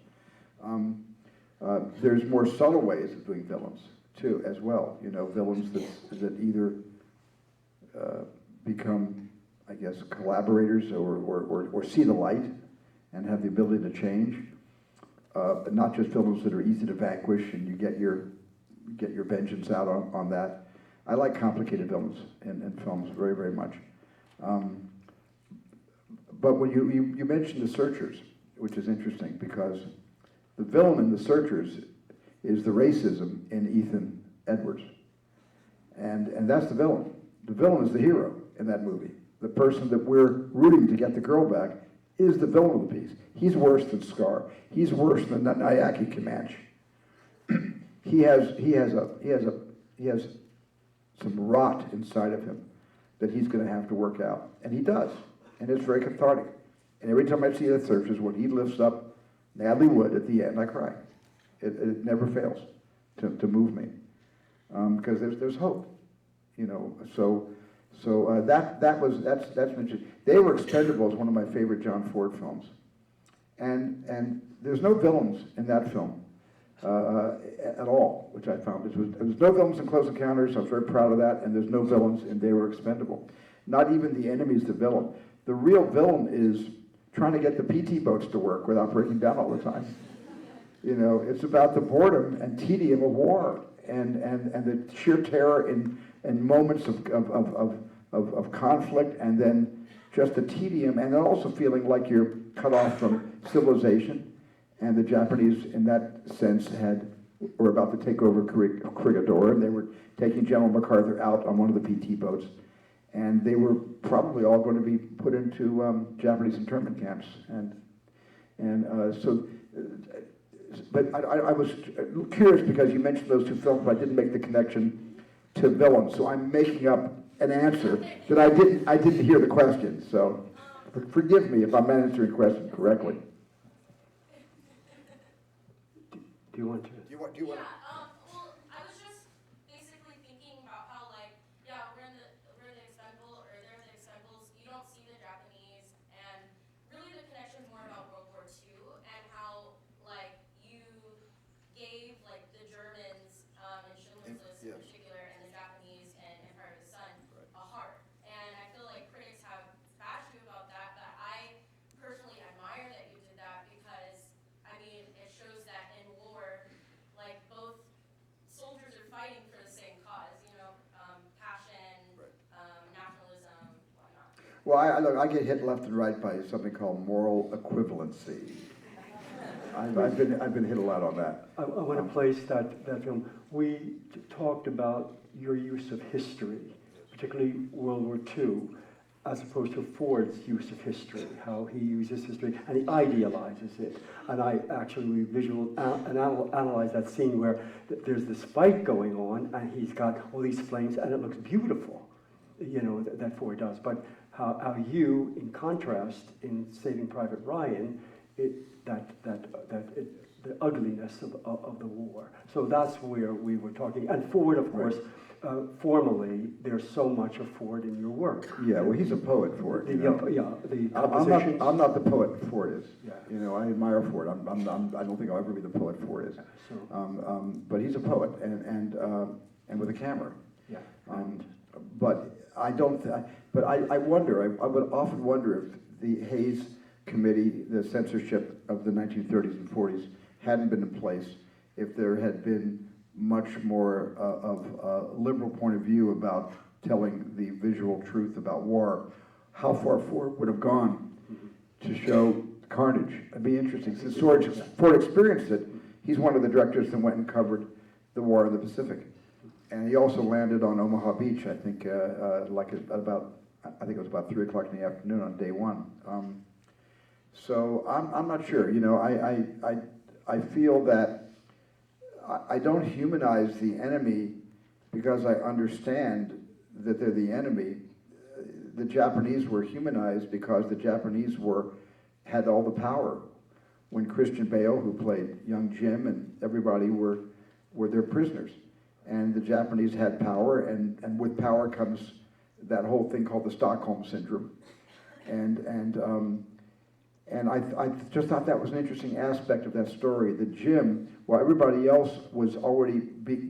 There's more subtle ways of doing villains, too, as well. You know, villains that either become, I guess, collaborators or see the light and have the ability to change. Not just villains that are easy to vanquish and you get your vengeance out on that. I like complicated villains in films very, very much. But when you mentioned The Searchers, which is interesting because the villain in The Searchers is the racism in Ethan Edwards. And that's the villain. The villain is the hero in that movie. The person that we're rooting to get the girl back is the villain of the piece. He's worse than Scar. He's worse than Nayaki Comanche. He has some rot inside of him that he's going to have to work out, and he does, and it's very cathartic. And every time I see The Searchers, when he lifts up NOLLYWOOD at the end, I cry. It never fails to move me because there's hope, you know. So that's interesting. They Were Expendables, one of my favorite John Ford films, and there's no villains in that film at all, which I found. There's no villains in Close Encounters, so I'm very proud of that, and there's no villains in They Were Expendable. Not even the enemy's the villain. The real villain is trying to get the PT boats to work without breaking down all the time. You know, it's about the boredom and tedium of war and the sheer terror in moments of conflict, and then just the tedium, and then also feeling like you're cut off from civilization. And the Japanese, in that sense, were about to take over Corregidor, and they were taking General MacArthur out on one of the PT boats. And they were probably all going to be put into Japanese internment camps. But I was curious because you mentioned those two films, but I didn't make the connection to villains. So I'm making up an answer that I didn't hear the question. So forgive me if I'm not answering the question correctly. Do you want to? Do you want? Well, I was just basically thinking about how, like, yeah, we're in the Expendables, or they're in the Expendables. You don't see the Japanese, and really the connection is more about World War II and how, like, you gave, like, the Germans in Schindler's List in particular, and the Japanese and Empire of the Sun a heart. And I feel like critics have bashed you about that, but I personally admire that you did that because, I mean, it shows that in war, like, both soldiers are fighting for the same cause, you know, passion, nationalism, whatnot. Well, look, I get hit left and right by something called moral equivalency. I've been hit a lot on that. I want to place that film. We talked about your use of history, particularly World War II, as opposed to Ford's use of history, how he uses history and he idealizes it. And we analyze that scene where there's this fight going on and he's got all these flames and it looks beautiful, you know, that Ford does. But how you, in contrast, in Saving Private Ryan, the ugliness of the war. So that's where we were talking. And Ford, of course, formally, there's so much of Ford in your work. Yeah, well, he's a poet, Ford. The compositions. I'm not the poet Ford is. Yeah. You know, I admire Ford. I don't think I'll ever be the poet Ford is. But he's a poet and with a camera. Yeah. But I don't. But I wonder. I would often wonder if the Hayes Committee, the censorship of the 1930s and 40s, hadn't been in place, if there had been much more of a liberal point of view about telling the visual truth about war, how far Ford would have gone to show carnage. It'd be interesting. Since Ford experienced it, he's one of the directors that went and covered the war in the Pacific. And he also landed on Omaha Beach, I think, I think it was about 3 o'clock in the afternoon on day one. So I'm not sure. You know, I feel that I don't humanize the enemy because I understand that they're the enemy. The Japanese were humanized because the Japanese had all the power. when Christian Bale, who played young Jim, and everybody were their prisoners. And the Japanese had power, and with power comes that whole thing called the Stockholm Syndrome. And I just thought that was an interesting aspect of that story. That Jim, while everybody else was already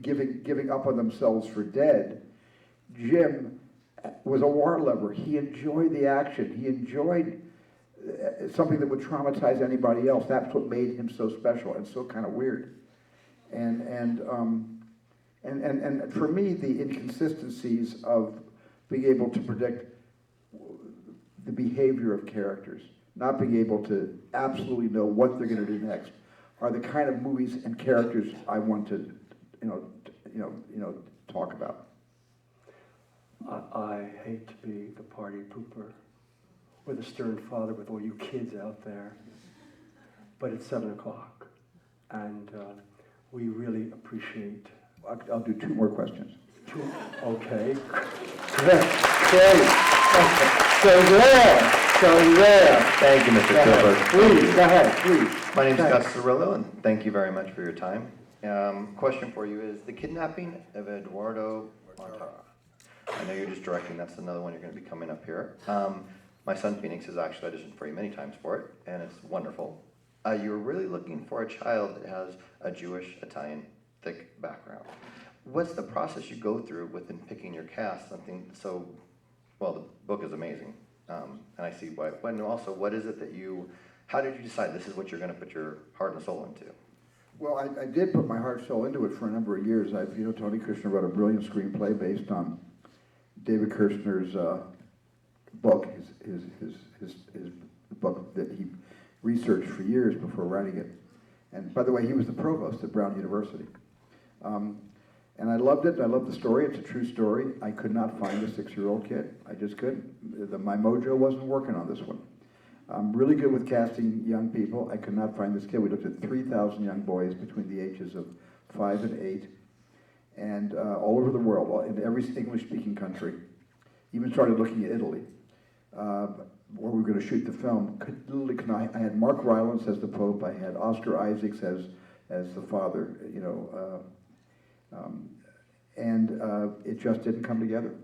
giving up on themselves for dead, Jim was a war lover. He enjoyed the action. He enjoyed something that would traumatize anybody else. That's what made him so special and so kind of weird. And for me, the inconsistencies of being able to predict the behavior of characters, not being able to absolutely know what they're going to do next, are the kind of movies and characters I want to, talk about. I hate to be the party pooper or the stern father with all you kids out there, but it's 7 o'clock, and we really appreciate. I'll do 2 more questions. 2, okay. Great. So rare. Thank you, Mr. Spielberg. Please, go ahead, please. My name is Gus Cirillo, and thank you very much for your time. Question for you is the kidnapping of Eduardo Montara. I know you're just directing, that's another one you're going to be coming up here. My son Phoenix has actually auditioned for you many times for it, and it's wonderful. You're really looking for a child that has a Jewish, Italian, thick background. What's the process you go through within picking your cast? Something so, well, the book is amazing, and I see why. But also, what is it that how did you decide this is what you're going to put your heart and soul into? Well, I did put my heart and soul into it for a number of years. Tony Kushner wrote a brilliant screenplay based on David Kirshner's book, his book that he researched for years before writing it. And by the way, he was the provost at Brown University. And I loved it. I loved the story. It's a true story. I could not find a 6-year-old kid. I just couldn't. My mojo wasn't working on this one. I'm really good with casting young people. I could not find this kid. We looked at 3,000 young boys between the ages of 5 and 8, and all over the world, in every English-speaking country. Even started looking at Italy, where we were going to shoot the film. I had Mark Rylance as the Pope. I had Oscar Isaacs as the father. And it just didn't come together.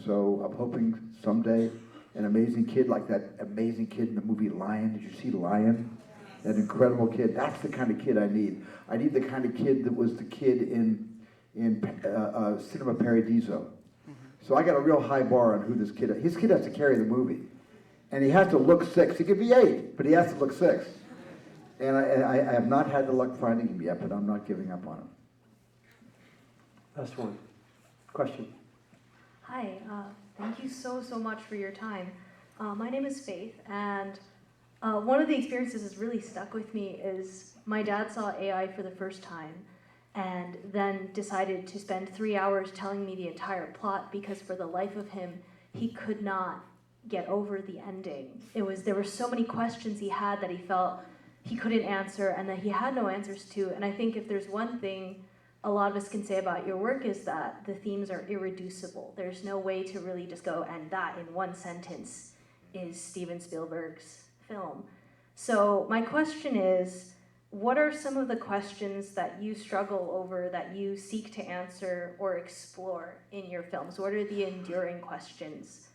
So I'm hoping someday an amazing kid like that amazing kid in the movie Lion. Did you see Lion? That incredible kid. That's the kind of kid I need. I need the kind of kid that was the kid in Cinema Paradiso. So I got a real high bar on who this kid is. His kid has to carry the movie. And he has to look 6. He could be 8, but he has to look 6. And I have not had the luck finding him yet, but I'm not giving up on him. Last one. Question. Hi, thank you so much for your time. My name is Faith, and one of the experiences that's really stuck with me is my dad saw AI for the first time and then decided to spend 3 hours telling me the entire plot because for the life of him, he could not get over the ending. There were so many questions he had that he felt he couldn't answer and that he had no answers to. And I think if there's one thing a lot of us can say about your work is that the themes are irreducible. There's no way to really just go, and that in one sentence is Steven Spielberg's film. So my question is, what are some of the questions that you struggle over, that you seek to answer or explore in your films? What are the enduring questions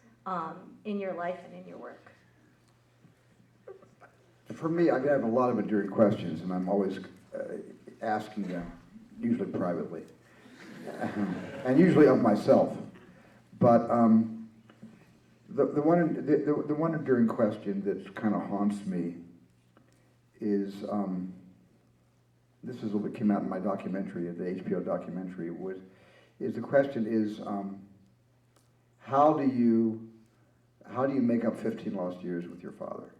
in your life and in your work? For me, I have a lot of enduring questions, and I'm always asking them, usually privately, and usually of myself. But the one enduring question that kind of haunts me is, this is what came out in my documentary, the HBO documentary, the question is, how do you make up 15 lost years with your father?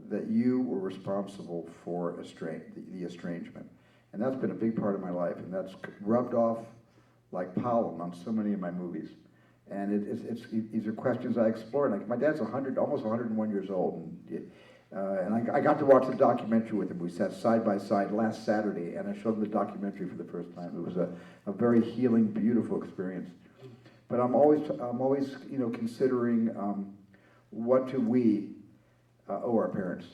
That you were responsible for the estrangement. And that's been a big part of my life, and that's rubbed off like pollen on so many of my movies. And these are questions I explore. My dad's almost 101 years old, and I got to watch the documentary with him. We sat side by side last Saturday, and I showed him the documentary for the first time. It was a very healing, beautiful experience. But I'm always considering what do we owe our parents.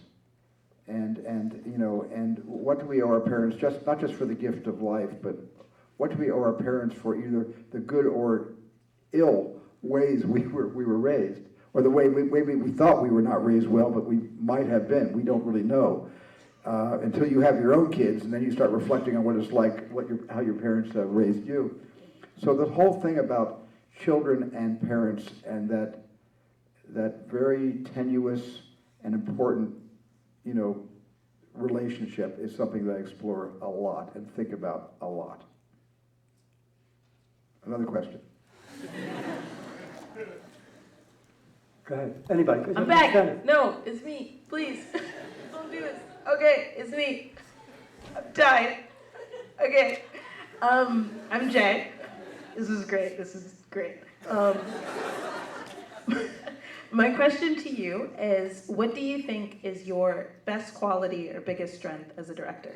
and what do we owe our parents, not just for the gift of life, but what do we owe our parents for either the good or ill ways we were raised, or the way we thought we were not raised well, but we might have been. We don't really know until you have your own kids, and then you start reflecting on what it's like, how your parents raised you. So the whole thing about children and parents and that very tenuous and important, relationship is something that I explore a lot and think about a lot. Another question. Go ahead. Anybody? I'm back. No, it's me. Please. Don't do this. Okay, it's me. I'm dying. Okay. I'm Jay. This is great. My question to you is, what do you think is your best quality or biggest strength as a director?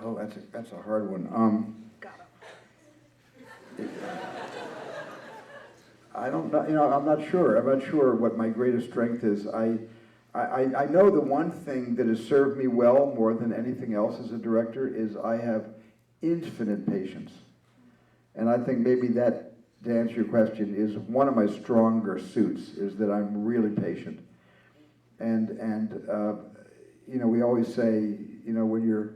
Oh, that's a hard one. I don't know. I'm not sure. I'm not sure what my greatest strength is. I know the one thing that has served me well more than anything else as a director is I have infinite patience, and I think maybe that, to answer your question, is one of my stronger suits, is that I'm really patient. And we always say, when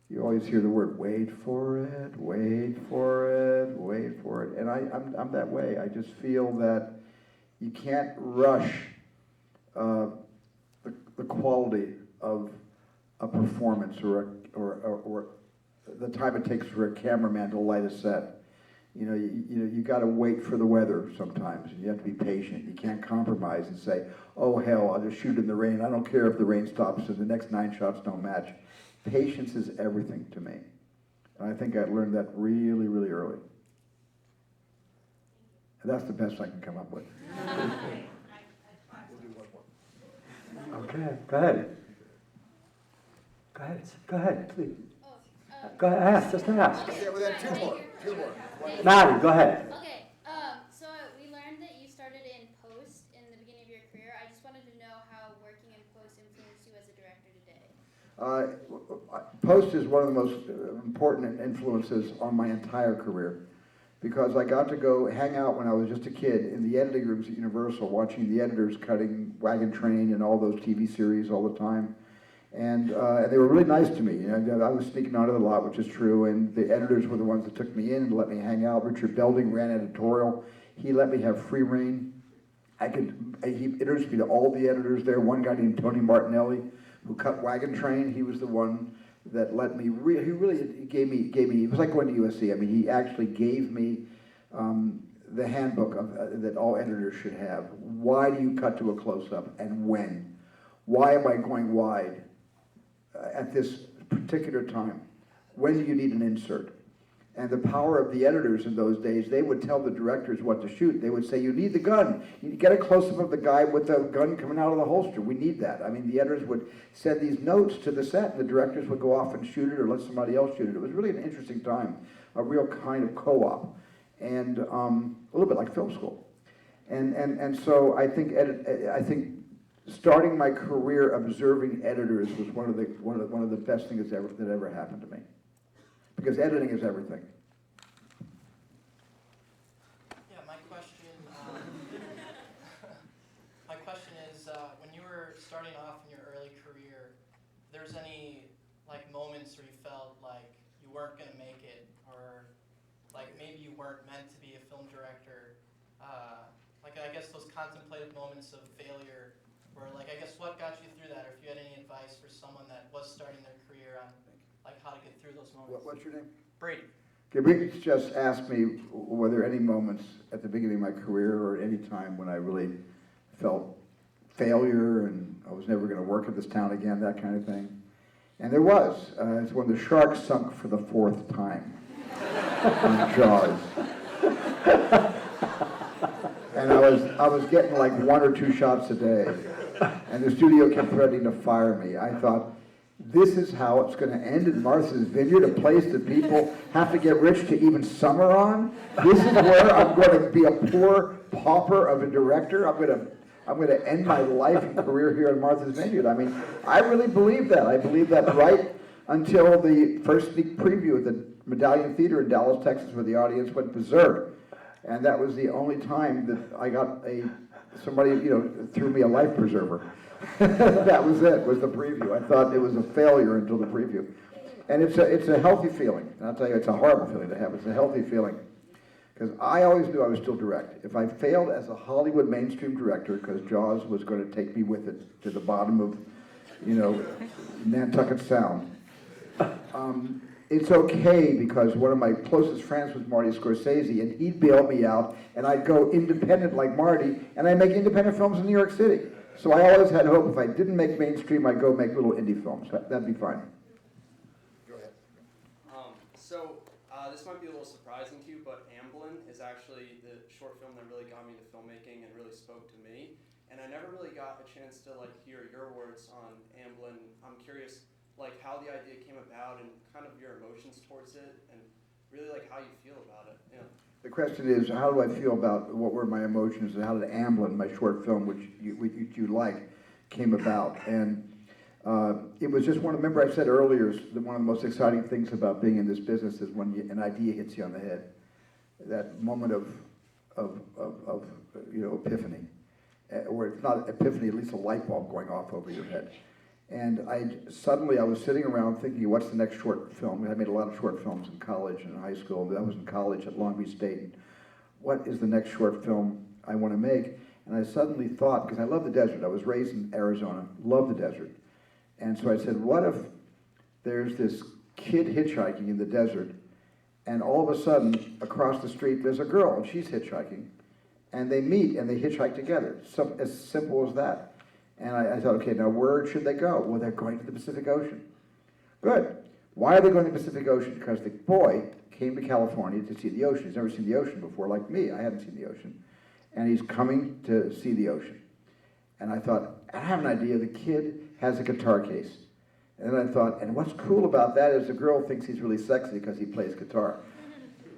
you always hear the word, wait for it, wait for it, wait for it. And I'm that way. I just feel that you can't rush the quality of a performance or the time it takes for a cameraman to light a set. You got to wait for the weather sometimes, and you have to be patient. You can't compromise and say, oh hell, I'll just shoot in the rain. I don't care if the rain stops and the next 9 shots don't match. Patience is everything to me. And I think I learned that really, really early. And that's the best I can come up with. Okay, go ahead. Go ahead, please. Go ahead, ask, just ask. Yeah, well, then two more. Maddie, go ahead. Okay, so we learned that you started in post in the beginning of your career. I just wanted to know how working in post influenced you as a director today. Post is one of the most important influences on my entire career, because I got to go hang out when I was just a kid in the editing rooms at Universal, watching the editors cutting Wagon Train and all those TV series all the time. And they were really nice to me. I was sneaking out of it a lot, which is true, and the editors were the ones that took me in and let me hang out. Richard Belding ran editorial. He let me have free reign. He introduced me to all the editors there. One guy named Tony Martinelli, who cut Wagon Train, he was the one that let me, he really gave me, it was like going to USC. I mean, he actually gave me the handbook that all editors should have. Why do you cut to a close-up, and when? Why am I going wide at this particular time? When do you need an insert? And the power of the editors in those days, they would tell the directors what to shoot. They would say, you need the gun. You get a close-up of the guy with the gun coming out of the holster. We need that. I mean, the editors would send these notes to the set, and the directors would go off and shoot it or let somebody else shoot it. It was really an interesting time, a real kind of co-op, and a little bit like film school. And so I think starting my career observing editors was one of the best things that ever happened to me, because editing is everything. Yeah, my question is, when you were starting off in your early career, if there's any moments where you felt like you weren't going to make it, or maybe you weren't meant to be a film director, I guess those contemplative moments of failure. Or I guess what got you through that, or if you had any advice for someone that was starting their career on how to get through those moments. What's your name? Brady. Okay, Brady just asked me were there any moments at the beginning of my career or any time when I really felt failure and I was never going to work at this town again, that kind of thing. And there was. It's when the shark sunk for the 4th time on Jaws. And I was getting 1 or 2 shots a day. And the studio kept threatening to fire me. I thought, this is how it's going to end in Martha's Vineyard, a place that people have to get rich to even summer on. This is where I'm going to be a poor pauper of a director. I'm going to I'm going to end my life and career here at Martha's Vineyard. I mean, I really believe that. I believe that right until the first sneak preview at the Medallion Theater in Dallas, Texas, where the audience went berserk. And that was the only time that I got somebody, threw me a life preserver. That was it, was the preview. I thought it was a failure until the preview. And it's a healthy feeling. And I'll tell you, it's a horrible feeling to have. It's a healthy feeling. Because I always knew I would still direct. If I failed as a Hollywood mainstream director, because Jaws was going to take me with it to the bottom of, Nantucket Sound, it's okay, because one of my closest friends was Marty Scorsese, and he'd bail me out, and I'd go independent like Marty, and I'd make independent films in New York City. So I always had hope if I didn't make mainstream, I'd go make little indie films. That'd be fine. Go ahead. This might be a little surprising to you, but Amblin is actually the short film that really got me into filmmaking and really spoke to me. And I never really got a chance to hear your words on Amblin. I'm curious how the idea came about and kind of your emotions towards it and really how you feel about it. Yeah. The question is, how do I feel about what were my emotions and how did Amblin, my short film, which you like, came about? And it was just remember I said earlier, one of the most exciting things about being in this business is when an idea hits you on the head. That moment of epiphany. Or it's not epiphany, at least a light bulb going off over your head. And suddenly I was sitting around thinking, what's the next short film? I made a lot of short films in college and in high school, but I was in college at Long Beach State. And what is the next short film I want to make? And I suddenly thought, because I love the desert, I was raised in Arizona, love the desert. And so I said, what if there's this kid hitchhiking in the desert, and all of a sudden, across the street, there's a girl, and she's hitchhiking, and they meet, and they hitchhike together. So, as simple as that. And I thought, okay, now where should they go? Well, they're going to the Pacific Ocean. Good. Why are they going to the Pacific Ocean? Because the boy came to California to see the ocean. He's never seen the ocean before, like me. I hadn't seen the ocean. And he's coming to see the ocean. And I thought, I have an idea. The kid has a guitar case. And then I thought, and what's cool about that is the girl thinks he's really sexy because he plays guitar.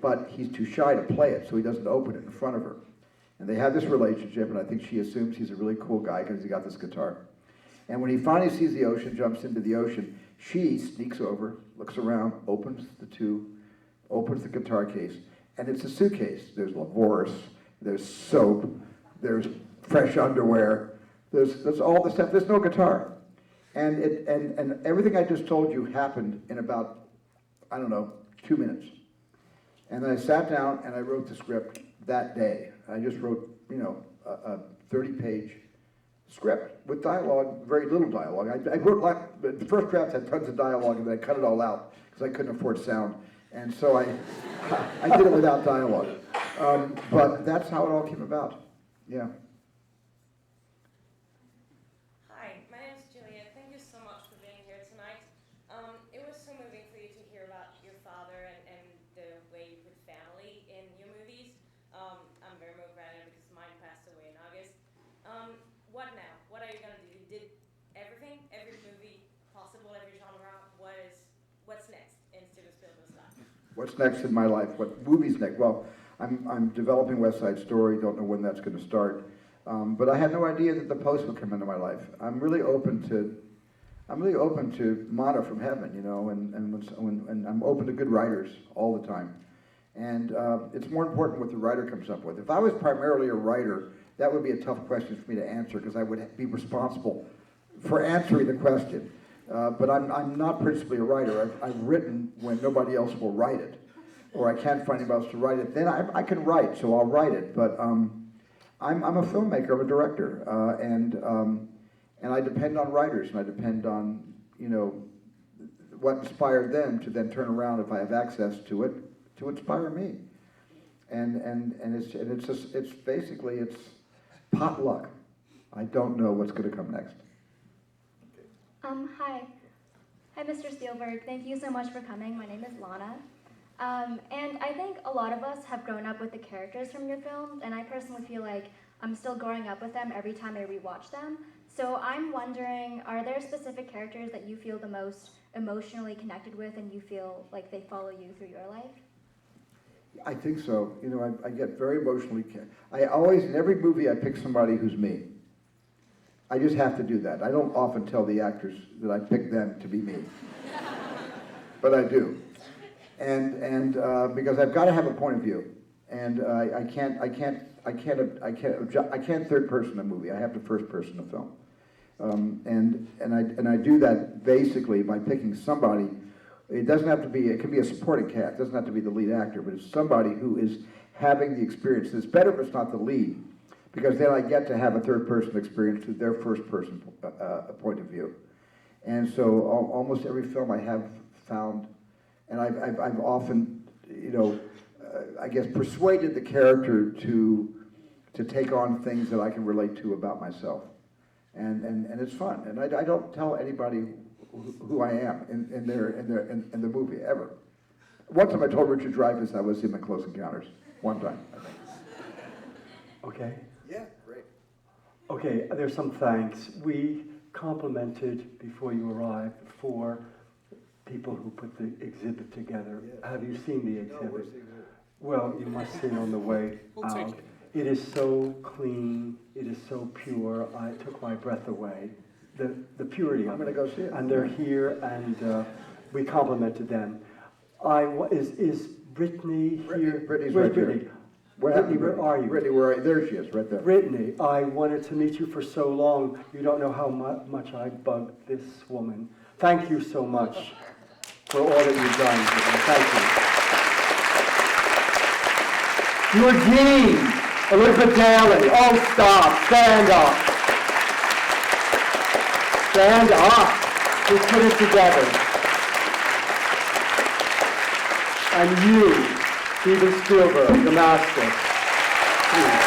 But he's too shy to play it, so he doesn't open it in front of her. And they have this relationship, and I think she assumes he's a really cool guy because he got this guitar. And when he finally sees the ocean, jumps into the ocean, she sneaks over, looks around, opens the tube, opens the guitar case, and it's a suitcase. There's Lavorce, there's soap, there's fresh underwear, there's all the stuff. There's no guitar. And everything I just told you happened in about, 2 minutes. And then I sat down and I wrote the script that day. I just wrote, a 30-page script with dialogue, very little dialogue. I wrote the first draft had tons of dialogue, and then I cut it all out because I couldn't afford sound. And so I did it without dialogue. But that's how it all came about. Yeah. Hi, my name is Julia. Thank you so much for being here tonight. It was so moving for you to hear about your father and the way you put family in your movies. I'm very moved right now because mine passed away in August. What now? What are you gonna do? You did everything, every movie possible, every genre. What's next in Steven Spielberg's life? What's next in my life? What movie's next? Well, I'm developing West Side Story. Don't know when that's going to start. But I had no idea that the Post would come into my life. I'm really open to manna from heaven, and I'm open to good writers all the time. And it's more important what the writer comes up with. If I was primarily a writer, that would be a tough question for me to answer because I would be responsible for answering the question. But I'm not principally a writer. I've written when nobody else will write it, or I can't find anybody else to write it. Then I can write, so I'll write it. But I'm a filmmaker, I'm a director, and I depend on writers, and I depend on what inspired them to then turn around if I have access to it to inspire me. And it's basically potluck. I don't know what's going to come next. Hi. Hi, Mr. Spielberg. Thank you so much for coming. My name is Lana. And I think a lot of us have grown up with the characters from your films, and I personally feel like I'm still growing up with them every time I rewatch them. So I'm wondering, are there specific characters that you feel the most emotionally connected with and you feel like they follow you through your life? I think so. I get very emotionally. I always, in every movie, I pick somebody who's me. I just have to do that. I don't often tell the actors that I picked them to be me, but I do. And because I've got to have a point of view, and I can't third person a movie. I have to first person a film, and I do that basically by picking somebody. It doesn't have to be. It can be a supporting cast. It doesn't have to be the lead actor, but it's somebody who is having the experience. It's better if it's not the lead, because then I get to have a third person experience through their first person point of view. And so almost every film I have found. And I've often, I guess, persuaded the character to take on things that I can relate to about myself, and it's fun. And I don't tell anybody who I am in the movie ever. One time I told Richard Dreyfuss I was him in Close Encounters. One time, I think. Okay. Yeah, great. Okay, there's some thanks. We complimented before you arrived 4 people who put the exhibit together. Yeah. Have you seen the exhibit? No, where's the exhibit? Well, you must see it on the way out. It is so clean. It is so pure. I took my breath away. The purity of it. I'm going to go see it. And they're here, and we complimented them. Is Brittany here? Brittany's right here. Brittany, where are you? Brittany, where are you? There she is, right there. Brittany, I wanted to meet you for so long. You don't know how much I bugged this woman. Thank you so much for all that you've done. Thank you. Your dean, Elizabeth Daly. Oh, stop. Stand up. Stand up. We put it together. And you, Steven Spielberg, the master. Please.